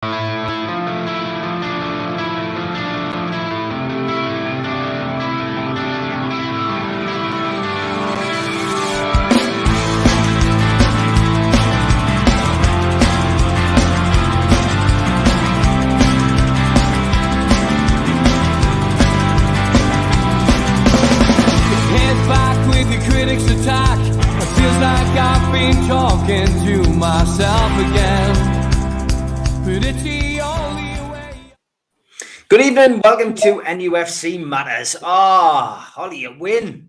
Talking to myself again, but it's the only way. Good evening, welcome to NUFC Matters. Holly, a win.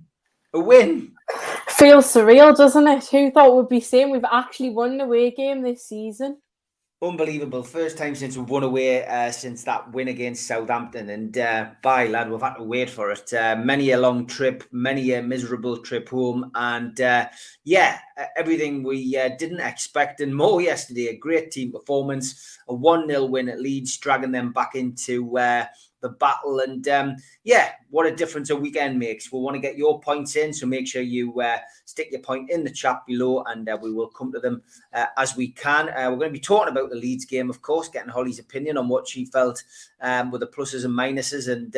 Feels surreal, doesn't it? Who thought we'd be saying we've actually won an away game this season? Unbelievable. First time since we've won away since that win against Southampton. And by lad, we've had to wait for it. Many a long trip, many a miserable trip home. And everything we didn't expect and more yesterday. A great team performance, a 1-0 win at Leeds, dragging them back into the battle. And what a difference a weekend makes. We want to get your points in, so make sure you stick your point in the chat below, and we will come to them as we can. We're going to be talking about the Leeds game, of course, getting Holly's opinion on what she felt with the pluses and minuses, and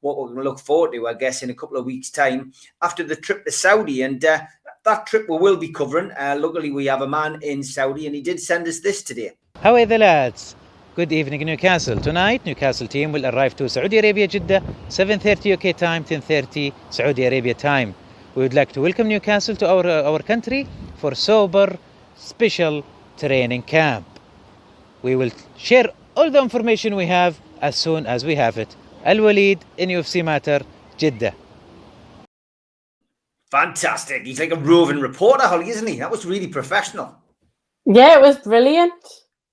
what we're going to look forward to, I guess, in a couple of weeks' time after the trip to Saudi. And that trip we will be covering. Luckily, we have a man in Saudi, and he did send us this today. How are the lads? Good evening, Newcastle. Tonight, Newcastle team will arrive to Saudi Arabia, Jeddah, 7:30 UK time, 10:30 Saudi Arabia time. We would like to welcome Newcastle to our country for sober special training camp. We will share all the information we have as soon as we have it. Al-Walid, NUFC Matter, Jeddah. Fantastic. He's like a roving reporter, Holly, isn't he? That was really professional. Yeah, it was brilliant.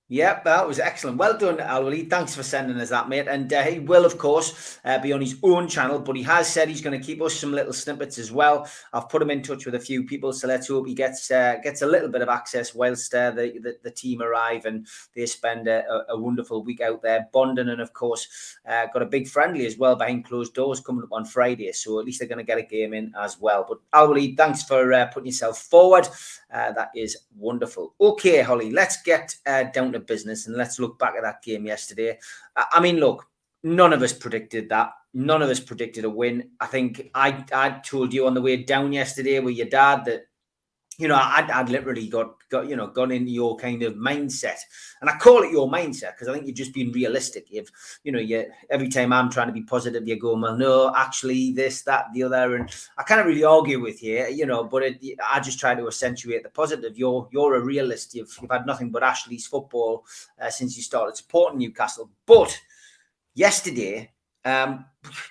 Yep, that was excellent. Well done, Al-Walid. Thanks for sending us that, mate. And he will, of course, be on his own channel, but he has said he's going to keep us some little snippets as well. I've put him in touch with a few people, so let's hope he gets a little bit of access whilst the team arrive and they spend a wonderful week out there bonding. And, of course, got a big friendly as well behind closed doors coming up on Friday, so at least they're going to get a game in as well. But, Al-Walid, thanks for putting yourself forward. That is wonderful. Okay, Holly, let's get down to business and let's look back at that game yesterday. I mean, look, none of us predicted that. None of us predicted a win. I think I told you on the way down yesterday with your dad that, you know, I'd literally gone into your kind of mindset, and I call it your mindset because I think you're just being realistic. Every time I'm trying to be positive, you go, well, no, actually this, that, the other, and I can't really argue with you, but I just try to accentuate the positive. You're a realist. You've had nothing but Ashley's football since you started supporting Newcastle. But yesterday,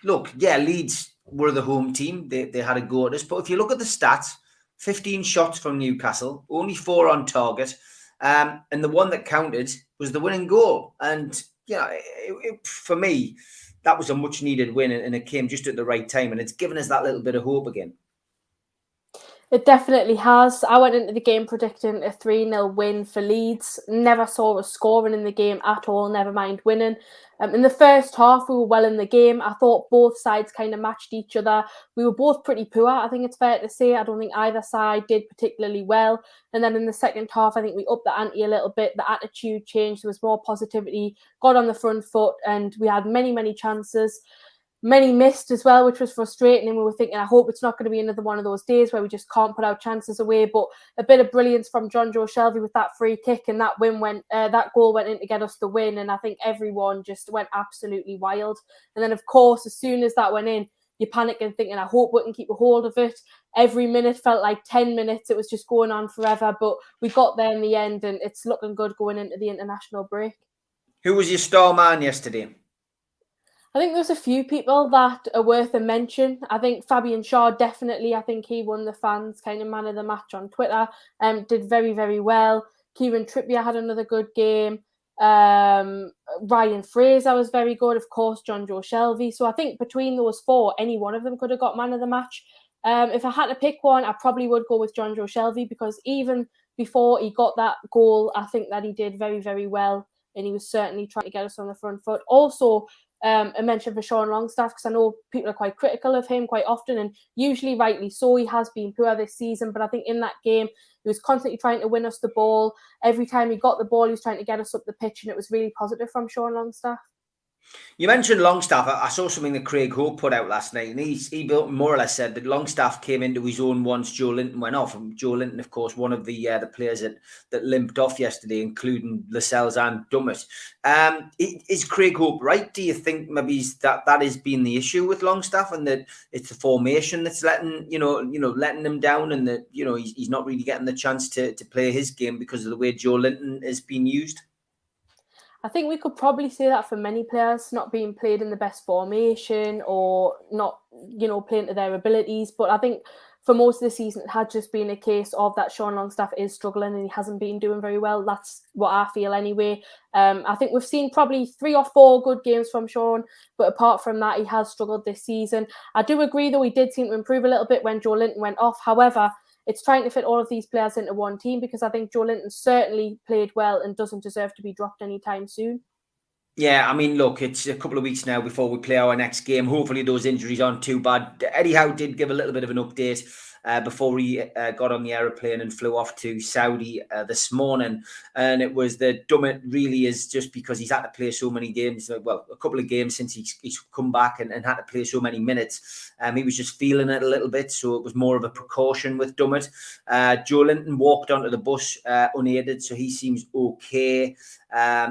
Leeds were the home team. They had a go at us, but if you look at the stats, 15 shots from Newcastle, only 4 on target. And the one that counted was the winning goal. And, for me, that was a much needed win, and it came just at the right time. And it's given us that little bit of hope again. It definitely has. I went into the game predicting a 3-0 win for Leeds. Never saw us scoring in the game at all, never mind winning. In the first half, we were well in the game. I thought both sides kind of matched each other. We were both pretty poor, I think it's fair to say. I don't think either side did particularly well. And then in the second half, I think we upped the ante a little bit. The attitude changed. There was more positivity, got on the front foot, and we had many, many chances. Many missed as well, which was frustrating. And we were thinking, I hope it's not going to be another one of those days where we just can't put our chances away. But a bit of brilliance from Jonjo Shelvey with that free kick, and that goal went in to get us the win. And I think everyone just went absolutely wild. And then, of course, as soon as that went in, you're panicking, thinking, I hope we can keep a hold of it. Every minute felt like 10 minutes. It was just going on forever. But we got there in the end, and it's looking good going into the international break. Who was your star man yesterday? I think there's a few people that are worth a mention. I think Fabian Schär, definitely. I think he won the fans kind of man of the match on Twitter. Did very, very well. Kieran Trippier had another good game. Ryan Fraser was very good. Of course, Jonjo Shelvey. So I think between those 4, any one of them could have got man of the match. If I had to pick one, I probably would go with Jonjo Shelvey, because even before he got that goal, I think that he did very, very well. And he was certainly trying to get us on the front foot. Also, a mention for Sean Longstaff, because I know people are quite critical of him quite often, and usually rightly so. He has been poor this season, but I think in that game He was constantly trying to win us the ball. Every time he got the ball, he was trying to get us up the pitch, and it was really positive from Sean Longstaff. You mentioned Longstaff. I saw something that Craig Hope put out last night, and he more or less said that Longstaff came into his own once Joe Linton went off. And Joe Linton, of course, one of the players that limped off yesterday, including Lascelles and Dummett. Is Craig Hope right? Do you think maybe that has been the issue with Longstaff, and that it's the formation that's letting him down, and that he's not really getting the chance to play his game because of the way Joe Linton is being used? I think we could probably say that for many players, not being played in the best formation or not, playing to their abilities. But I think for most of the season, it had just been a case of that Sean Longstaff is struggling and he hasn't been doing very well. That's what I feel anyway. I think we've seen probably 3 or 4 good games from Sean, but apart from that, he has struggled this season. I do agree, though, he did seem to improve a little bit when Joe Linton went off. However, it's trying to fit all of these players into one team, because I think Joe Linton certainly played well and doesn't deserve to be dropped anytime soon. Yeah, I mean, look, it's a couple of weeks now before we play our next game. Hopefully those injuries aren't too bad. Eddie Howe did give a little bit of an update before he got on the aeroplane and flew off to Saudi this morning. And it was that Dummett really is just because he's had to play so many games, well, a couple of games since he's come back and had to play so many minutes. He was just feeling it a little bit, so it was more of a precaution with Dummett. Joe Linton walked onto the bus unaided, so he seems okay. I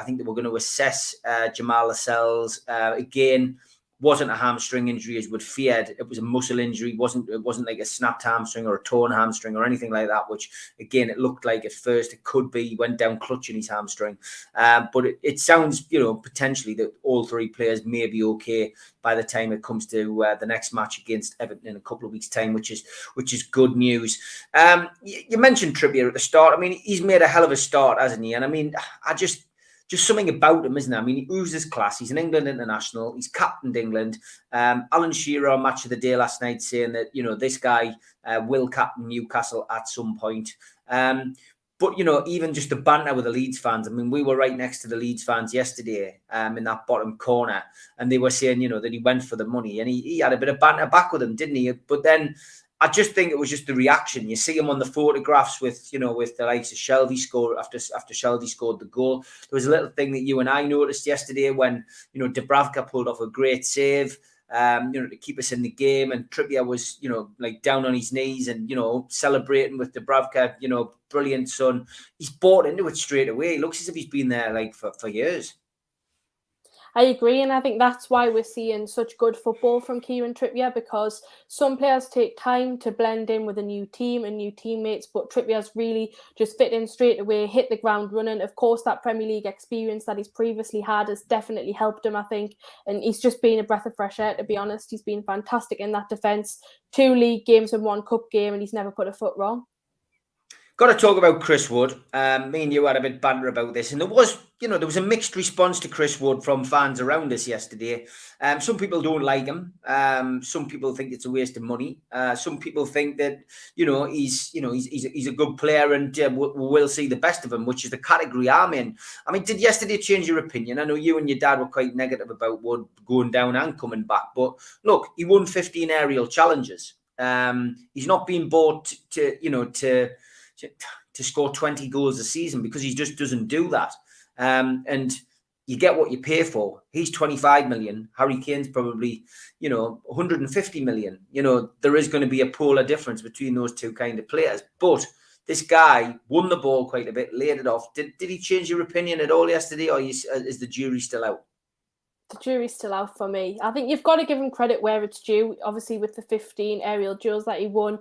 think that we're going to assess Jamal Lascelles again. Wasn't a hamstring injury as we'd feared. It was a muscle injury. It wasn't like a snapped hamstring or a torn hamstring or anything like that, which again it looked like at first it could be. He went down clutching his hamstring. But it sounds, potentially that all 3 players may be okay by the time it comes to the next match against Everton in a couple of weeks' time, which is good news. You mentioned Trippier at the start. I mean, he's made a hell of a start, hasn't he? And I mean, just something about him, isn't it? I mean, he oozes class. He's an England international. He's captained England. Alan Shearer on Match of the Day last night saying that, this guy will captain Newcastle at some point. But, even just the banter with the Leeds fans. I mean, we were right next to the Leeds fans yesterday in that bottom corner. And they were saying, that he went for the money. And he had a bit of banter back with them, didn't he? But then I just think it was just the reaction. You see him on the photographs with the likes of Shelby score after Shelby scored the goal. There was a little thing that you and I noticed yesterday when, Dubravka pulled off a great save, to keep us in the game. And Trippier was, down on his knees and, celebrating with Dubravka, brilliant son. He's bought into it straight away. He looks as if he's been there for years. I agree, and I think that's why we're seeing such good football from Kieran Trippier, because some players take time to blend in with a new team and new teammates, but Trippier's really just fit in straight away, hit the ground running. Of course, that Premier League experience that he's previously had has definitely helped him, I think, and he's just been a breath of fresh air, to be honest. He's been fantastic in that defence. 2 league games and 1 cup game, and he's never put a foot wrong. Got to talk about Chris Wood. Me and you had a bit banter about this, and there was a mixed response to Chris Wood from fans around us yesterday. Some people don't like him. Some people think it's a waste of money. Some people think that he's a good player, and we'll see the best of him, which is the category I'm in. I mean, did yesterday change your opinion? I know you and your dad were quite negative about Wood going down and coming back, but look, he won 15 aerial challenges. He's not being bought to score 20 goals a season, because he just doesn't do that. And you get what you pay for. He's 25 million. Harry Kane's probably, 150 million. There is going to be a polar difference between those two kind of players. But this guy won the ball quite a bit, laid it off. Did he change your opinion at all yesterday, or is the jury still out? The jury's still out for me. I think you've got to give him credit where it's due. Obviously, with the 15 aerial duels that he won,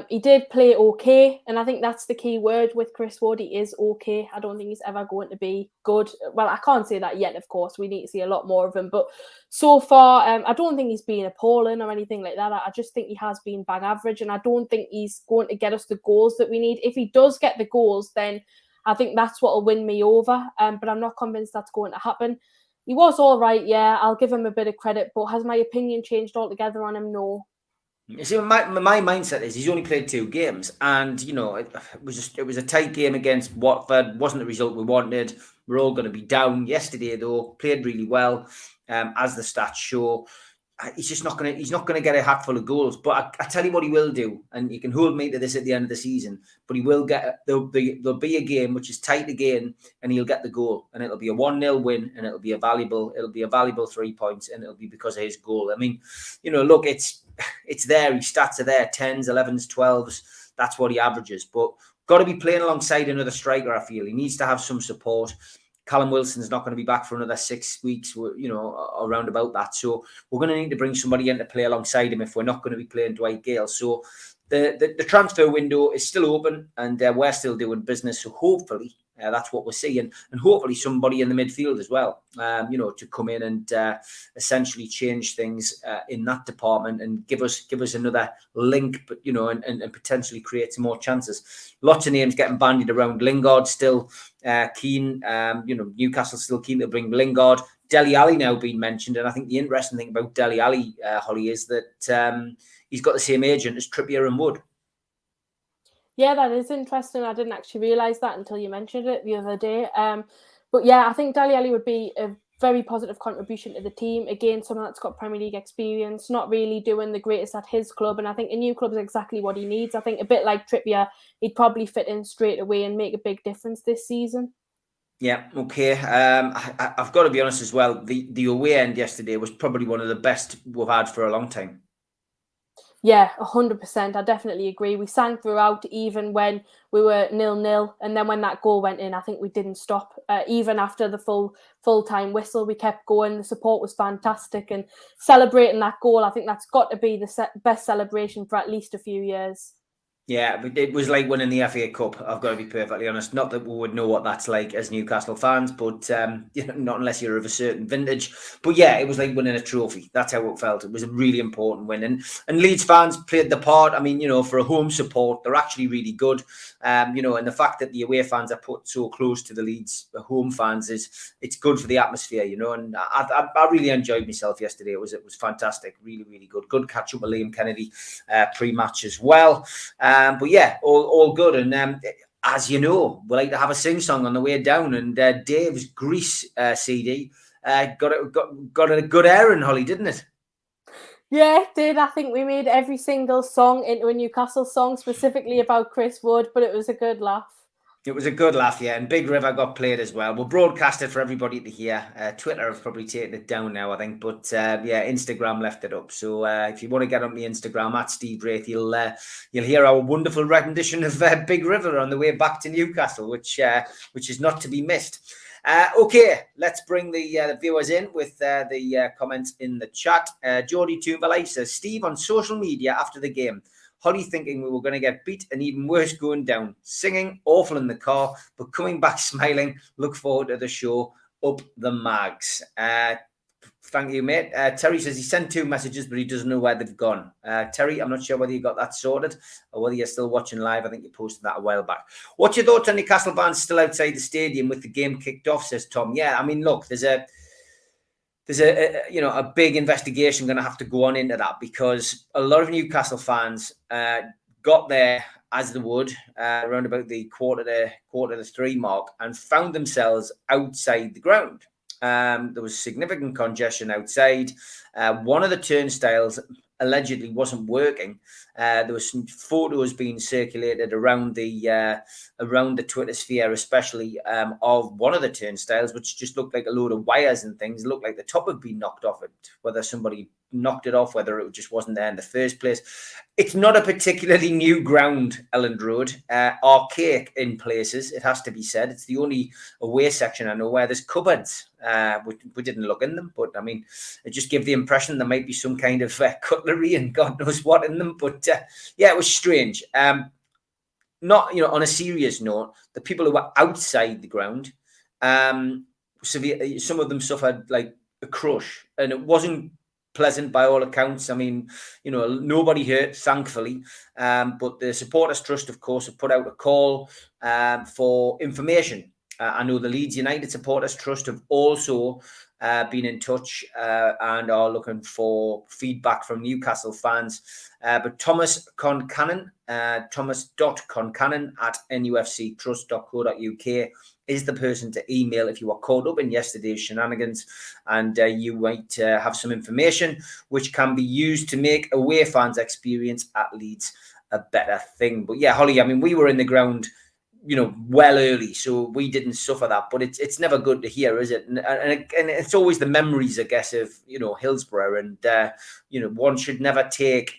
he did play okay, and I think that's the key word with Chris Wood. He is okay. I don't think he's ever going to be good. Well, I can't say that yet, of course. We need to see a lot more of him. But so far, I don't think he's been appalling or anything like that. I just think he has been bang average, and I don't think he's going to get us the goals that we need. If he does get the goals, then I think that's what will win me over. But I'm not convinced that's going to happen. He was all right, yeah. I'll give him a bit of credit, but has my opinion changed altogether on him? No. You see, my mindset is he's only played 2 games, and it was a tight game against Watford. Wasn't the result we wanted. We're all going to be down. Yesterday, though, played really well, as the stats show. he's just not going to. He's not going to get a hatful of goals. But I tell you what, he will do, and you can hold me to this at the end of the season. But he will get. There'll be a game which is tight again, and he'll get the goal, and it'll be a 1-0 win, and it'll be a valuable 3 points, and it'll be because of his goal. I mean, look, it's there. His stats are there: 10s, 11s, 12s. That's what he averages. But got to be playing alongside another striker. I feel he needs to have some support. Callum Wilson's not going to be back for another 6 weeks, around about that. So we're going to need to bring somebody in to play alongside him if we're not going to be playing Dwight Gale. So the transfer window is still open, and we're still doing business. So hopefully that's what we're seeing, and hopefully somebody in the midfield as well, to come in and essentially change things in that department and give us another link, but and potentially create some more chances. Lots of names getting bandied around. Lingard still keen. Newcastle still keen to bring Lingard. Dele Alli now being mentioned, and I think the interesting thing about Dele Alli, Holly, is that he's got the same agent as Trippier and Wood. Yeah, that is interesting. I didn't actually realise that until you mentioned it the other day. But yeah, I think Dele Alli would be a very positive contribution to the team. Again, someone that's got Premier League experience, not really doing the greatest at his club. And I think a new club is exactly what he needs. I think a bit like Trippier, he'd probably fit in straight away and make a big difference this season. Yeah, okay. I've got to be honest as well. The away end yesterday was probably one of the best we've had for a long time. Yeah, 100%. I definitely agree. We sang throughout, even when we were 0-0, and then when that goal went in, I think we didn't stop. Even after the full-time whistle, we kept going. The support was fantastic, and celebrating that goal, I think that's got to be the best celebration for at least a few years. Yeah, but it was like winning the FA Cup. I've got to be perfectly honest. Not that we would know what that's like as Newcastle fans, but not unless you're of a certain vintage. But yeah, it was like winning a trophy. That's how it felt. It was a really important win, and Leeds fans played the part. I mean, for a home support, they're actually really good. And the fact that the away fans are put so close to the Leeds home fans it's good for the atmosphere. And I really enjoyed myself yesterday. It was fantastic. Really, really good. Good catch up with Liam Kennedy pre-match as well. But yeah, all good. And as you know, we like to have a sing-song on the way down. And Dave's Grease CD got a good airing, Holly, didn't it? Yeah, it did. I think we made every single song into a Newcastle song specifically about Chris Wood, but it was a good laugh. It was a good laugh, yeah. And Big River got played as well. We'll broadcast it for everybody to hear. Twitter have probably taken it down now, I think. But yeah, Instagram left it up. So if you want to get on the Instagram at Steve Wraith, you'll hear our wonderful rendition of Big River on the way back to Newcastle, which is not to be missed. Okay, let's bring the viewers in with the comments in the chat. Geordie Toombalai says, Steve, on social media after the game, Holly thinking we were going to get beat and even worse going down. Singing, awful in the car, but coming back smiling. Look forward to the show. Up the mags. Thank you, mate. Terry says he sent 2 messages, but he doesn't know where they've gone. Terry, I'm not sure whether you got that sorted or whether you're still watching live. I think you posted that a while back. What's your thoughts on Newcastle fans still outside the stadium with the game kicked off, says Tom. Yeah, I mean, look, there's a big investigation going to have to go on into that, because a lot of Newcastle fans got there as they would around about the quarter to 3 mark and found themselves outside the ground. There was significant congestion outside. One of the turnstiles allegedly wasn't working. There was some photos being circulated around the Twitter sphere, especially of one of the turnstiles, which just looked like a load of wires and things. It looked like the top had been knocked off it. Whether somebody knocked it off, whether it just wasn't there in the first place. It's not a particularly new ground, Elland Road. Archaic in places, it has to be said. It's the only away section I know where there's cupboards. We didn't look in them, but I mean, it just gave the impression there might be some kind of cutlery and God knows what in them. But yeah, it was strange. Not, on a serious note, the people who were outside the ground, some of them suffered like a crush, and it wasn't pleasant by all accounts. I mean, nobody hurt, thankfully. But the Supporters Trust, of course, have put out a call for information. I know the Leeds United Supporters Trust have also been in touch and are looking for feedback from Newcastle fans. But Thomas Concannon, Thomas.Concannon at nufctrust.co.uk is the person to email if you are caught up in yesterday's shenanigans and you might have some information which can be used to make away fans' experience at Leeds a better thing. But yeah, Holly, I mean, we were in the ground, well early, so we didn't suffer that. But it's never good to hear, is it? And it's always the memories, I guess, of Hillsborough, and one should never take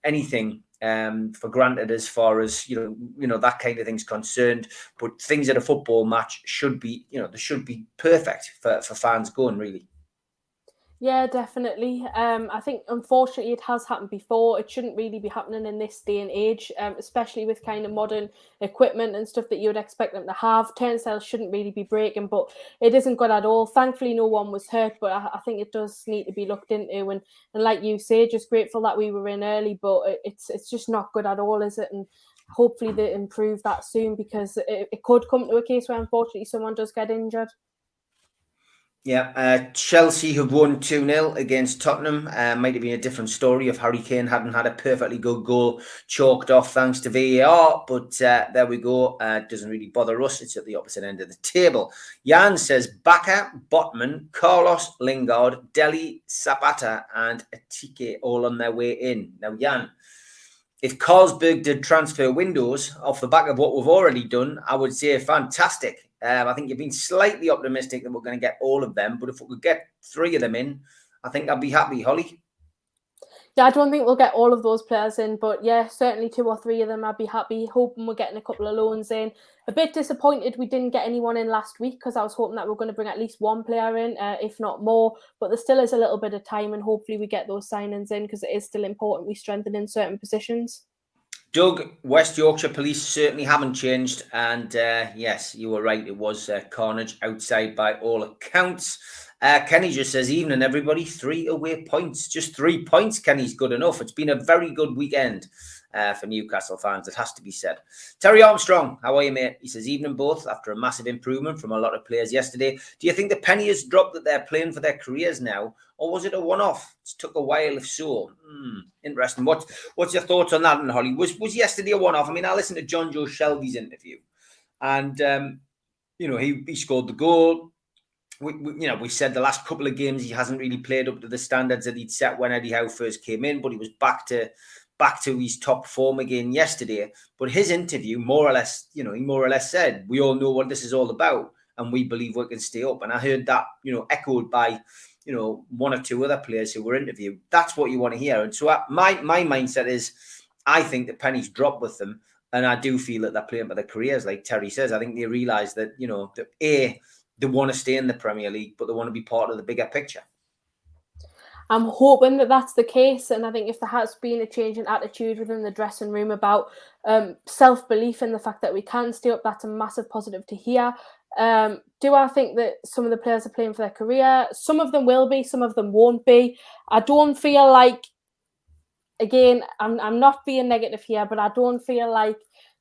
anything for granted as far as that kind of thing's concerned. But things at a football match should be they should be perfect for fans going, really. Yeah, definitely. I think, unfortunately, it has happened before. It shouldn't really be happening in this day and age, especially with kind of modern equipment and stuff that you would expect them to have. Turnstiles shouldn't really be breaking, but it isn't good at all. Thankfully, no one was hurt, but I think it does need to be looked into. And like you say, just grateful that we were in early, but it's just not good at all, is it? And hopefully they improve that soon, because it could come to a case where, unfortunately, someone does get injured. Yeah, Chelsea have won 2-0 against Tottenham. Might have been a different story if Harry Kane hadn't had a perfectly good goal chalked off thanks to VAR, but there we go. It doesn't really bother us. It's at the opposite end of the table. Jan says Baka, Botman, Carlos, Lingard, Deli, Zapata and Atike all on their way in. Now, Jan, if Carlsberg did transfer windows off the back of what we've already done, I would say fantastic. I think you've been slightly optimistic that we're going to get all of them, but if we could get 3 of them in, I think I'd be happy, Holly. Yeah, I don't think we'll get all of those players in, but yeah, certainly 2 or 3 of them I'd be happy. Hoping we're getting a couple of loans in. A bit disappointed we didn't get anyone in last week, because I was hoping that we're going to bring at least 1 player in, if not more. But there still is a little bit of time, and hopefully we get those signings in, because it is still important we strengthen in certain positions. Doug, West Yorkshire Police certainly haven't changed. And yes, you were right. It was carnage outside by all accounts. Kenny just says, evening, everybody. 3 away points. Just 3 points, Kenny's good enough. It's been a very good weekend for Newcastle fans, it has to be said. Terry Armstrong, how are you, mate? He says, evening both. After a massive improvement from a lot of players yesterday, do you think the penny has dropped that they're playing for their careers now? Or was it a one-off? It took a while, if so. Interesting. What's your thoughts on that, Holly? Was yesterday a one-off? I mean, I listened to John Joe Shelby's interview, and he scored the goal. We said the last couple of games he hasn't really played up to the standards that he'd set when Eddie Howe first came in, but he was back to his top form again yesterday. But his interview, more or less, he more or less said, we all know what this is all about, and we believe we can stay up. And I heard that, echoed by 1 or 2 other players who were interviewed. That's what you want to hear. And so my mindset is, I think the pennies drop with them, and I do feel that they're playing for their careers, like Terry says. I think they realise that, they want to stay in the Premier League, but they want to be part of the bigger picture. I'm hoping that that's the case, and I think if there has been a change in attitude within the dressing room about self-belief in the fact that we can stay up, that's a massive positive to hear. Do I think that some of the players are playing for their career? Some of them will be, some of them won't be. I don't feel like, again, I'm not being negative here, but I don't feel like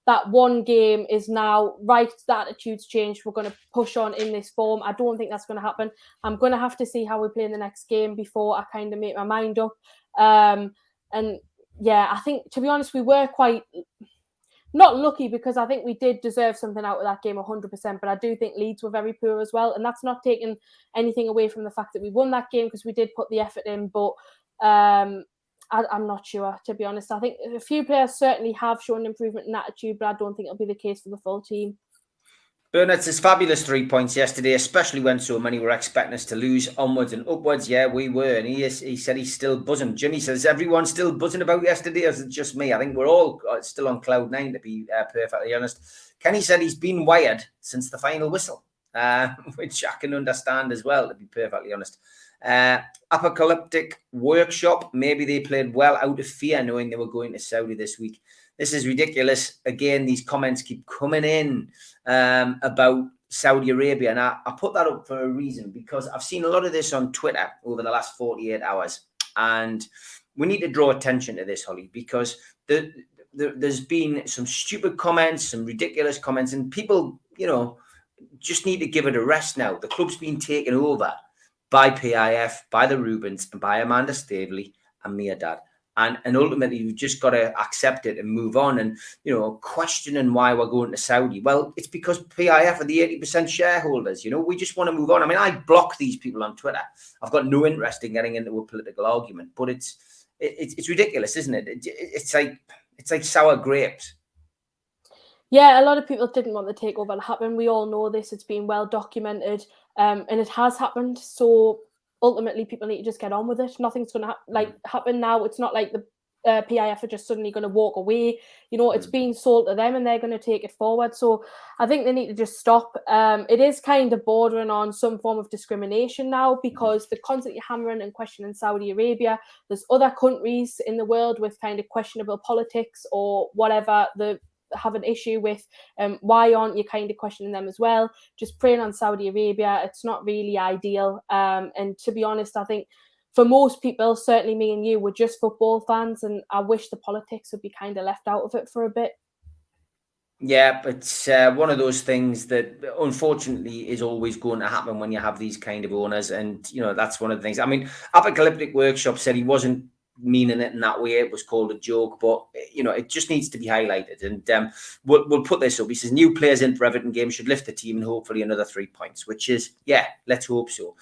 that one game is now right, the attitude's changed, we're going to push on in this form. I don't think that's going to happen. I'm going to have to see how we play in the next game before I kind of make my mind up. And yeah, I think, to be honest, we were quite not lucky, because I think we did deserve something out of that game 100%, but I do think Leeds were very poor as well, and that's not taking anything away from the fact that we won that game, because we did put the effort in, but I'm not sure, to be honest. I think a few players certainly have shown improvement in attitude, but I don't think it'll be the case for the full team. Burnett says, fabulous 3 points yesterday, especially when so many were expecting us to lose onwards and upwards. Yeah, we were. And he said he's still buzzing. Jimmy says, everyone's still buzzing about yesterday, or is it just me? I think we're all still on cloud 9, to be perfectly honest. Kenny said he's been wired since the final whistle, which I can understand as well, to be perfectly honest. Apocalyptic Workshop, maybe they played well out of fear knowing they were going to Saudi this week. This is ridiculous. Again, these comments keep coming in about Saudi Arabia, and I put that up for a reason, because I've seen a lot of this on Twitter over the last 48 hours, and we need to draw attention to this, Holly, because there's been some stupid comments, some ridiculous comments, and people, just need to give it a rest now. The club's been taken over by PIF, by the Rubens, and by Amanda Staveley and Mia Dad. And ultimately, we've just got to accept it and move on. And, you know, questioning why we're going to Saudi. Well, it's because PIF are the 80% shareholders. You know, we just want to move on. I mean, I block these people on Twitter. I've got no interest in getting into a political argument, but it's ridiculous, isn't it? It's like sour grapes. Yeah, a lot of people didn't want the takeover to happen. We all know this. It's been well documented, and it has happened. So ultimately, people need to just get on with it. Nothing's going to happen now. It's not like the PIF are just suddenly going to walk away. You know, it's being sold to them, and they're going to take it forward. So I think they need to just stop. It is kind of bordering on some form of discrimination now, because they're constantly hammering and questioning Saudi Arabia. There's other countries in the world with kind of questionable politics or whatever have an issue with. Why aren't you kind of questioning them as well? Just preying on Saudi Arabia, it's not really ideal. And to be honest, I think for most people, certainly me and you, we're just football fans, and I wish the politics would be kind of left out of it for a bit. Yeah, but it's one of those things that unfortunately is always going to happen when you have these kind of owners. And, you know, that's one of the things. I mean, Apocalyptic Workshop said he wasn't meaning it in that way. It was called a joke, but, you know, it just needs to be highlighted. And we'll put this up. He says new players in for Everton game should lift the team and hopefully another 3 points, which is, yeah, let's hope so.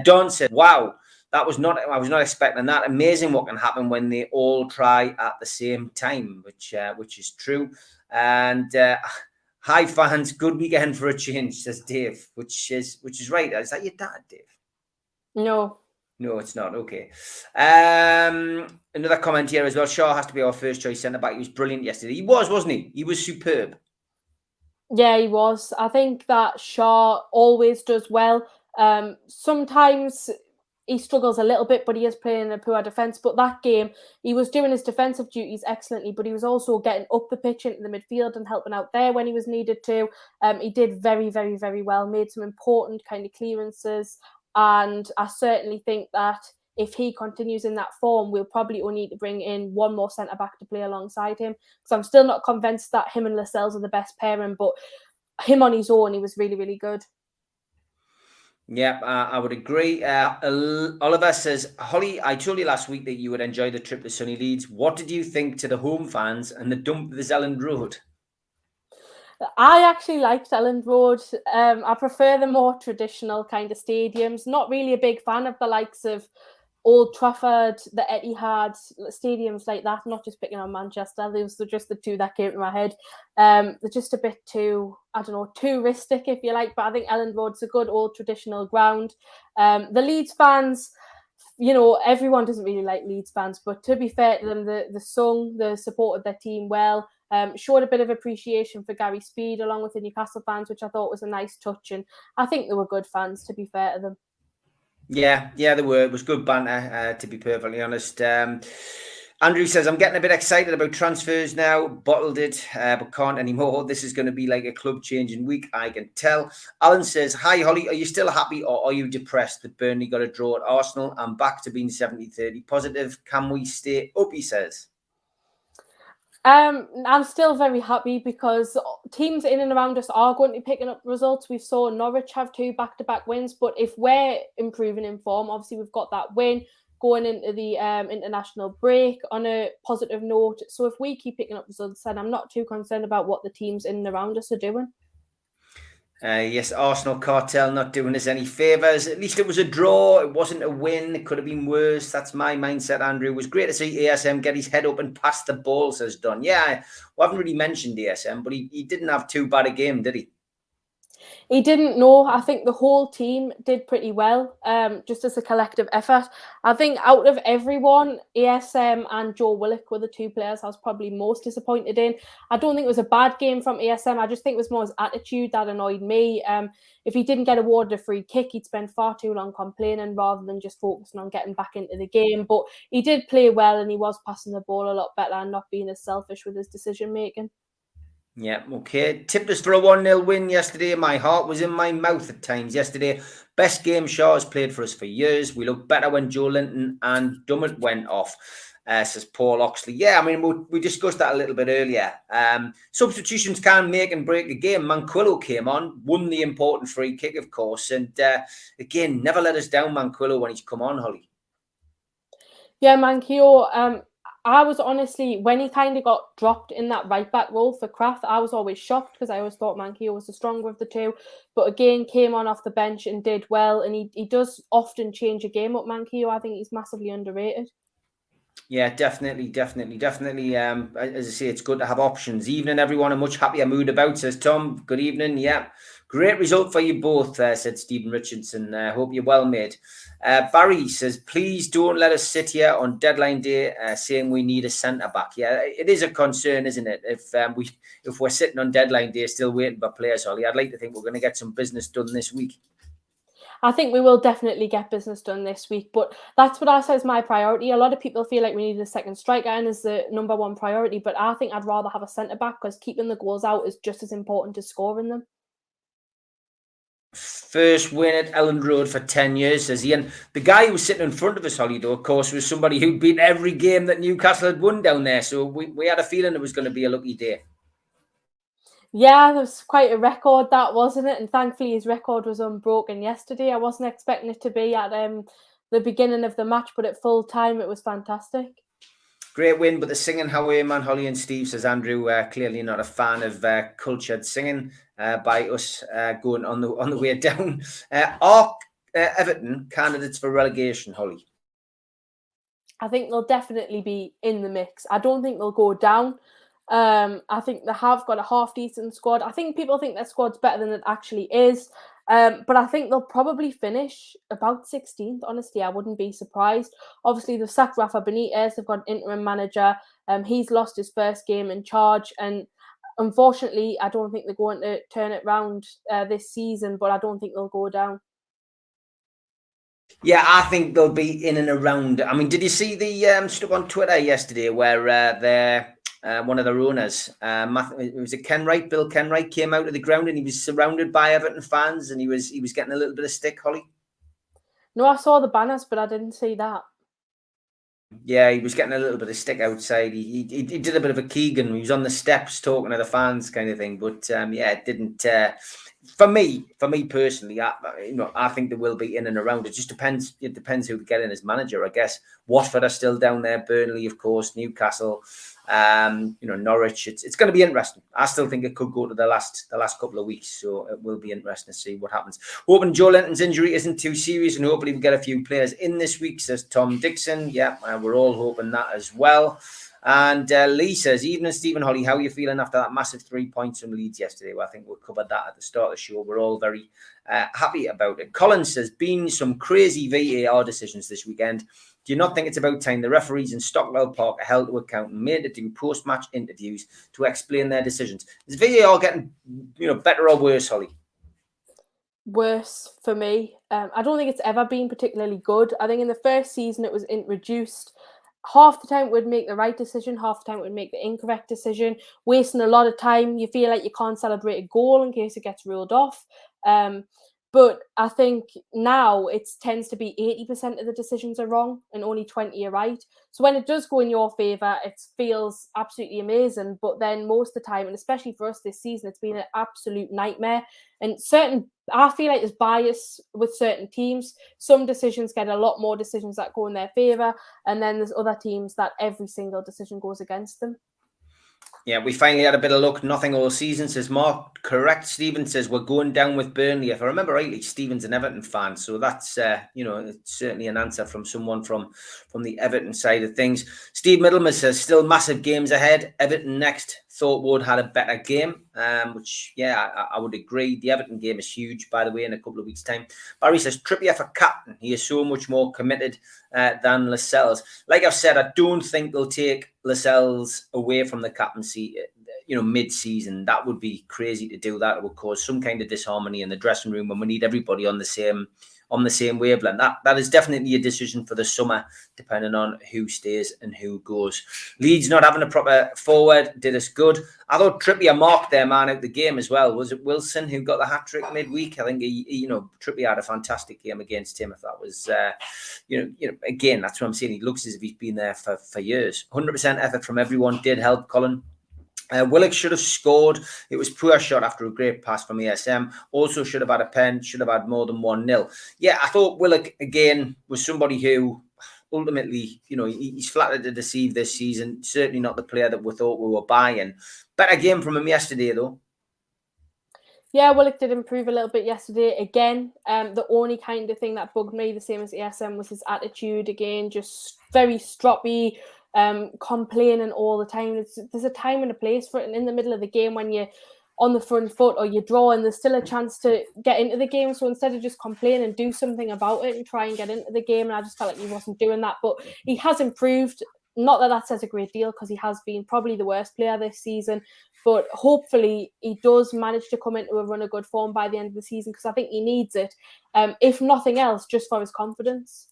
Don said, wow, I was not expecting that. Amazing what can happen when they all try at the same time, which is true. And hi fans, good weekend for a change, says Dave, which is right. Is that your dad, Dave? No, it's not. Okay. Another comment here as well. Shaw has to be our first choice centre back. He was brilliant yesterday. He was, wasn't he? He was superb. Yeah, he was. I think that Shaw always does well. Sometimes he struggles a little bit, but he is playing a poor defence. But that game, he was doing his defensive duties excellently, but he was also getting up the pitch into the midfield and helping out there when he was needed to. He did very, very, very well, made some important kind of clearances. And I certainly think that if he continues in that form, we'll probably only need to bring in one more centre-back to play alongside him. Because I'm still not convinced that him and Lascelles are the best pairing, but him on his own, he was really, really good. Yeah, I would agree. Oliver says, Holly, I told you last week that you would enjoy the trip to sunny Leeds. What did you think to the home fans and the dump of the Zelland Road? I actually liked Elland Road. I prefer the more traditional kind of stadiums. Not really a big fan of the likes of Old Trafford, the Etihad, stadiums like that. Not just picking on Manchester. Those were just the two that came to my head. They're just a bit too, I don't know, touristic, if you like. But I think Elland Road's a good old traditional ground. The Leeds fans, you know, everyone doesn't really like Leeds fans, but to be fair to them, they supported their team well. Showed a bit of appreciation for Gary Speed along with the Newcastle fans, which I thought was a nice touch. And I think they were good fans, to be fair to them. Yeah, they were. It was good banter, to be perfectly honest. Andrew says, I'm getting a bit excited about transfers now. Bottled it, but can't anymore. This is going to be like a club changing week, I can tell. Alan says, hi, Holly. Are you still happy or are you depressed that Burnley got a draw at Arsenal? I'm back to being 70-30 positive. Can we stay up, he says. I'm still very happy because teams in and around us are going to be picking up results. We saw Norwich have 2 back-to-back wins, but if we're improving in form, obviously we've got that win going into the international break on a positive note. So if we keep picking up results, then I'm not too concerned about what the teams in and around us are doing. Yes, Arsenal cartel not doing us any favours. At least it was a draw. It wasn't a win. It could have been worse. That's my mindset, Andrew. It was great to see ASM get his head up and pass the ball, says Don. Yeah, we haven't really mentioned ASM, but he didn't have too bad a game, did he? He didn't know. I think the whole team did pretty well, just as a collective effort. I think out of everyone, ASM and Joe Willock were the 2 players I was probably most disappointed in. I don't think it was a bad game from ASM. I just think it was more his attitude that annoyed me. If he didn't get awarded a free kick, he'd spend far too long complaining rather than just focusing on getting back into the game. But he did play well and he was passing the ball a lot better and not being as selfish with his decision-making. Yeah, okay. Tipped us for a 1-0 win yesterday. My heart was in my mouth at times yesterday. Best game Shaw has played for us for years. We looked better when Joe Linton and Dummett went off, says Paul Oxley. Yeah, I mean, we discussed that a little bit earlier. Substitutions can make and break a game. Manquillo came on, won the important free kick, of course. And again, never let us down, Manquillo, when he's come on, Holly. Yeah, Manquillo, I was honestly, when he kind of got dropped in that right back role for Kraft, I was always shocked because I always thought Manquillo was the stronger of the two. But again, came on off the bench and did well. And he does often change a game up, Manquillo. I think he's massively underrated. Yeah, definitely. As I say, it's good to have options. Evening, everyone. A much happier mood about, says Tom. Good evening. Yeah, great result for you both, said Stephen Richardson. Hope you're well, mate. Barry says, please don't let us sit here on deadline day saying we need a centre back. Yeah, it is a concern, isn't it? If we're sitting on deadline day still waiting for players, Holly, I'd like to think we're going to get some business done this week. I think we will definitely get business done this week, but that's what I say is my priority. A lot of people feel like we need a second striker and is the number one priority, but I think I'd rather have a centre back because keeping the goals out is just as important as scoring them. First win at Elland Road for 10 years, says Ian. The guy who was sitting in front of us, Holly, though, of course, was somebody who'd beat every game that Newcastle had won down there. So we had a feeling it was going to be a lucky day. Yeah, there was quite a record, that, wasn't it? And thankfully his record was unbroken yesterday. I wasn't expecting it to be at the beginning of the match, but at full time it was fantastic. Great win, but the singing, how are you, man? Holly and Steve, says Andrew. Clearly not a fan of cultured singing by us going on the way down. Are Everton candidates for relegation, Holly? I think they'll definitely be in the mix. I don't think they'll go down. I think they have got a half-decent squad. I think people think their squad's better than it actually is. But I think they'll probably finish about 16th. Honestly, I wouldn't be surprised. Obviously, they've sacked Rafa Benitez. They've got an interim manager. He's lost his first game in charge. And unfortunately, I don't think they're going to turn it round this season, but I don't think they'll go down. Yeah, I think they'll be in and around. I mean, did you see the stuff on Twitter yesterday where one of their owners, it was Bill Kenwright, came out of the ground and he was surrounded by Everton fans and he was getting a little bit of stick, Holly? No, I saw the banners, but I didn't see that. Yeah, he was getting a little bit of stick outside. He did a bit of a Keegan. He was on the steps talking to the fans, kind of thing. But yeah, it didn't. For me personally, I think they will be in and around. It just depends. It depends who they get in as manager, I guess. Watford are still down there. Burnley, of course. Newcastle. Norwich. It's going to be interesting. I still think it could go to the last couple of weeks, so it will be interesting to see what happens. Hoping Joe Linton's injury isn't too serious, and hopefully we get a few players in this week, says Tom Dixon. Yeah, we're all hoping that as well. And Lee says, evening, Stephen, Holly, how are you feeling after that massive 3 points from Leeds yesterday? Well, I think we covered that at the start of the show. We're all very happy about it. Colin says, been some crazy VAR decisions this weekend. Do you not think it's about time the referees in Stockwell Park are held to account and made to do post-match interviews to explain their decisions? Is VAR getting better or worse, Holly? Worse for me. I don't think it's ever been particularly good. I think in the first season it was introduced. Half the time it would make the right decision, half the time it would make the incorrect decision, wasting a lot of time. You feel like you can't celebrate a goal in case it gets ruled off. But I think now it tends to be 80% of the decisions are wrong and only 20 are right. So when it does go in your favour, it feels absolutely amazing. But then most of the time, and especially for us this season, it's been an absolute nightmare. And I feel like there's bias with certain teams. Some decisions get a lot more decisions that go in their favour. And then there's other teams that every single decision goes against them. Yeah, we finally had a bit of luck. Nothing all season, says Mark. Correct. Stephen says we're going down with Burnley. If I remember rightly, Stephen's an Everton fan. So that's, it's certainly an answer from someone from the Everton side of things. Steve Middleman says still massive games ahead. Everton next. Thought Wood had a better game, which, yeah, I would agree. The Everton game is huge, by the way, in a couple of weeks' time. Barry says, Trippier for captain. He is so much more committed than Lascelles. Like I've said, I don't think they'll take Lascelles away from the captaincy, mid-season. That would be crazy to do that. It would cause some kind of disharmony in the dressing room when we need everybody on the same wavelength. That is definitely a decision for the summer, depending on who stays and who goes. Leeds not having a proper forward did us good. I thought Trippier marked their man out the game as well. Was it Wilson who got the hat-trick midweek? I think Trippier had a fantastic game against him. If that was, again, that's what I'm saying. He looks as if he's been there for years. 100% effort from everyone did help Colin. Willock should have scored. It was poor shot after a great pass from ESM. Also should have had a pen, should have had more than 1-0. Yeah, I thought Willock, again, was somebody who ultimately, he's flattered to deceive this season. Certainly not the player that we thought we were buying. Better game from him yesterday, though. Yeah, Willock did improve a little bit yesterday. Again, the only kind of thing that bugged me, the same as ASM, was his attitude. Again, just very stroppy, complaining all the time. There's a time and a place for it. And in the middle of the game, when you're on the front foot or you're drawing, there's still a chance to get into the game. So instead of just complaining, do something about it and try and get into the game. And I just felt like he wasn't doing that. But he has improved. Not that that says a great deal, because he has been probably the worst player this season. But hopefully he does manage to come into a run of good form by the end of the season, because I think he needs it, if nothing else, just for his confidence.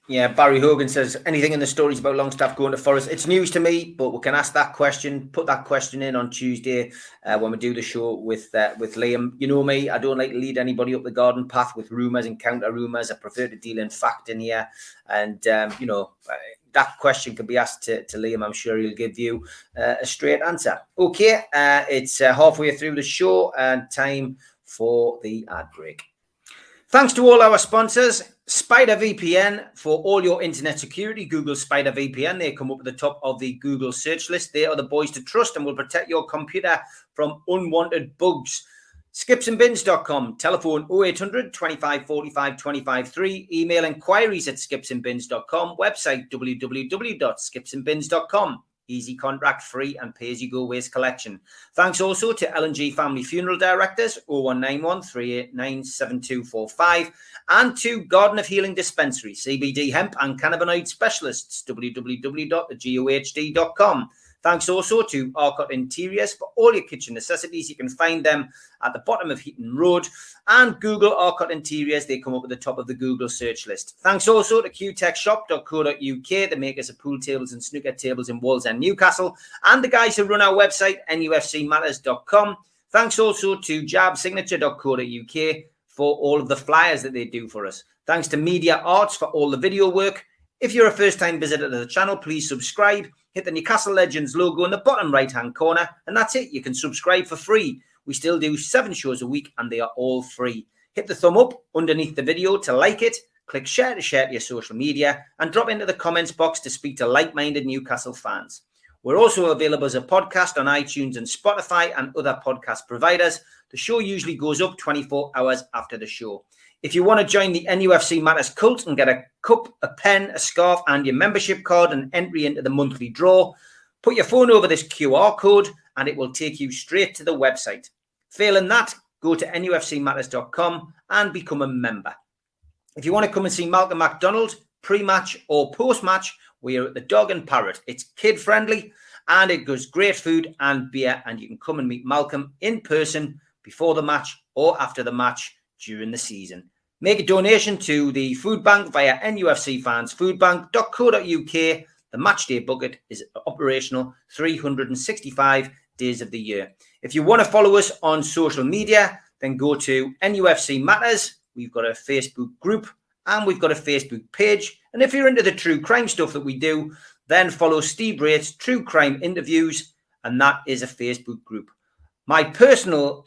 Yeah, Barry Hogan says, anything in the stories about Longstaff going to Forest? It's news to me, but we can ask that question, put that question in on Tuesday when we do the show with Liam. You know me, I don't like to lead anybody up the garden path with rumours and counter rumours. I prefer to deal in fact in here. And, that question can be asked to Liam. I'm sure he'll give you a straight answer. Okay, it's halfway through the show and time for the ad break. Thanks to all our sponsors. Spider VPN for all your internet security. Google Spider VPN. They come up at the top of the Google search list. They are the boys to trust and will protect your computer from unwanted bugs. Skipsandbins.com, telephone 0800 25 45 25 3, email inquiries at skipsandbins.com, website www.skipsandbins.com. Easy contract, free and pay-as-you-go waste collection. Thanks also to L&G Family Funeral Directors, 0191 389 7245, and to Garden of Healing Dispensary, CBD hemp and cannabinoid specialists, www.thegohd.com. Thanks also to Arcot Interiors for all your kitchen necessities. You can find them at the bottom of Heaton Road, and Google Arcot Interiors. They come up at the top of the Google search list. Thanks also to qtechshop.co.uk, the makers of pool tables and snooker tables in Wolves and Newcastle, and the guys who run our website, NUFCmatters.com. Thanks also to jabsignature.co.uk for all of the flyers that they do for us. Thanks to Media Arts for all the video work. If you're a first-time visitor to the channel, please subscribe. Hit the Newcastle Legends logo in the bottom right-hand corner, and that's it. You can subscribe for free. We still do 7 shows a week, and they are all free. Hit the thumb up underneath the video to like it. Click share to your social media, and drop into the comments box to speak to like-minded Newcastle fans. We're also available as a podcast on iTunes and Spotify and other podcast providers. The show usually goes up 24 hours after the show. If you want to join the NUFC Matters cult and get a cup, a pen, a scarf, and your membership card and entry into the monthly draw, put your phone over this QR code and it will take you straight to the website. Failing that, go to NUFCmatters.com and become a member. If you want to come and see Malcolm MacDonald pre-match or post-match, we are at the Dog and Parrot. It's kid-friendly and it goes great food and beer, and you can come and meet Malcolm in person before the match or after the match during the season. Make a donation to the food bank via nufcfansfoodbank.co.uk. The matchday bucket is operational 365 days of the year. If you want to follow us on social media, then go to NUFC Matters. We've got a Facebook group and we've got a Facebook page. And if you're into the true crime stuff that we do, then follow Steve Wraith's True Crime Interviews, and that is a Facebook group. My personal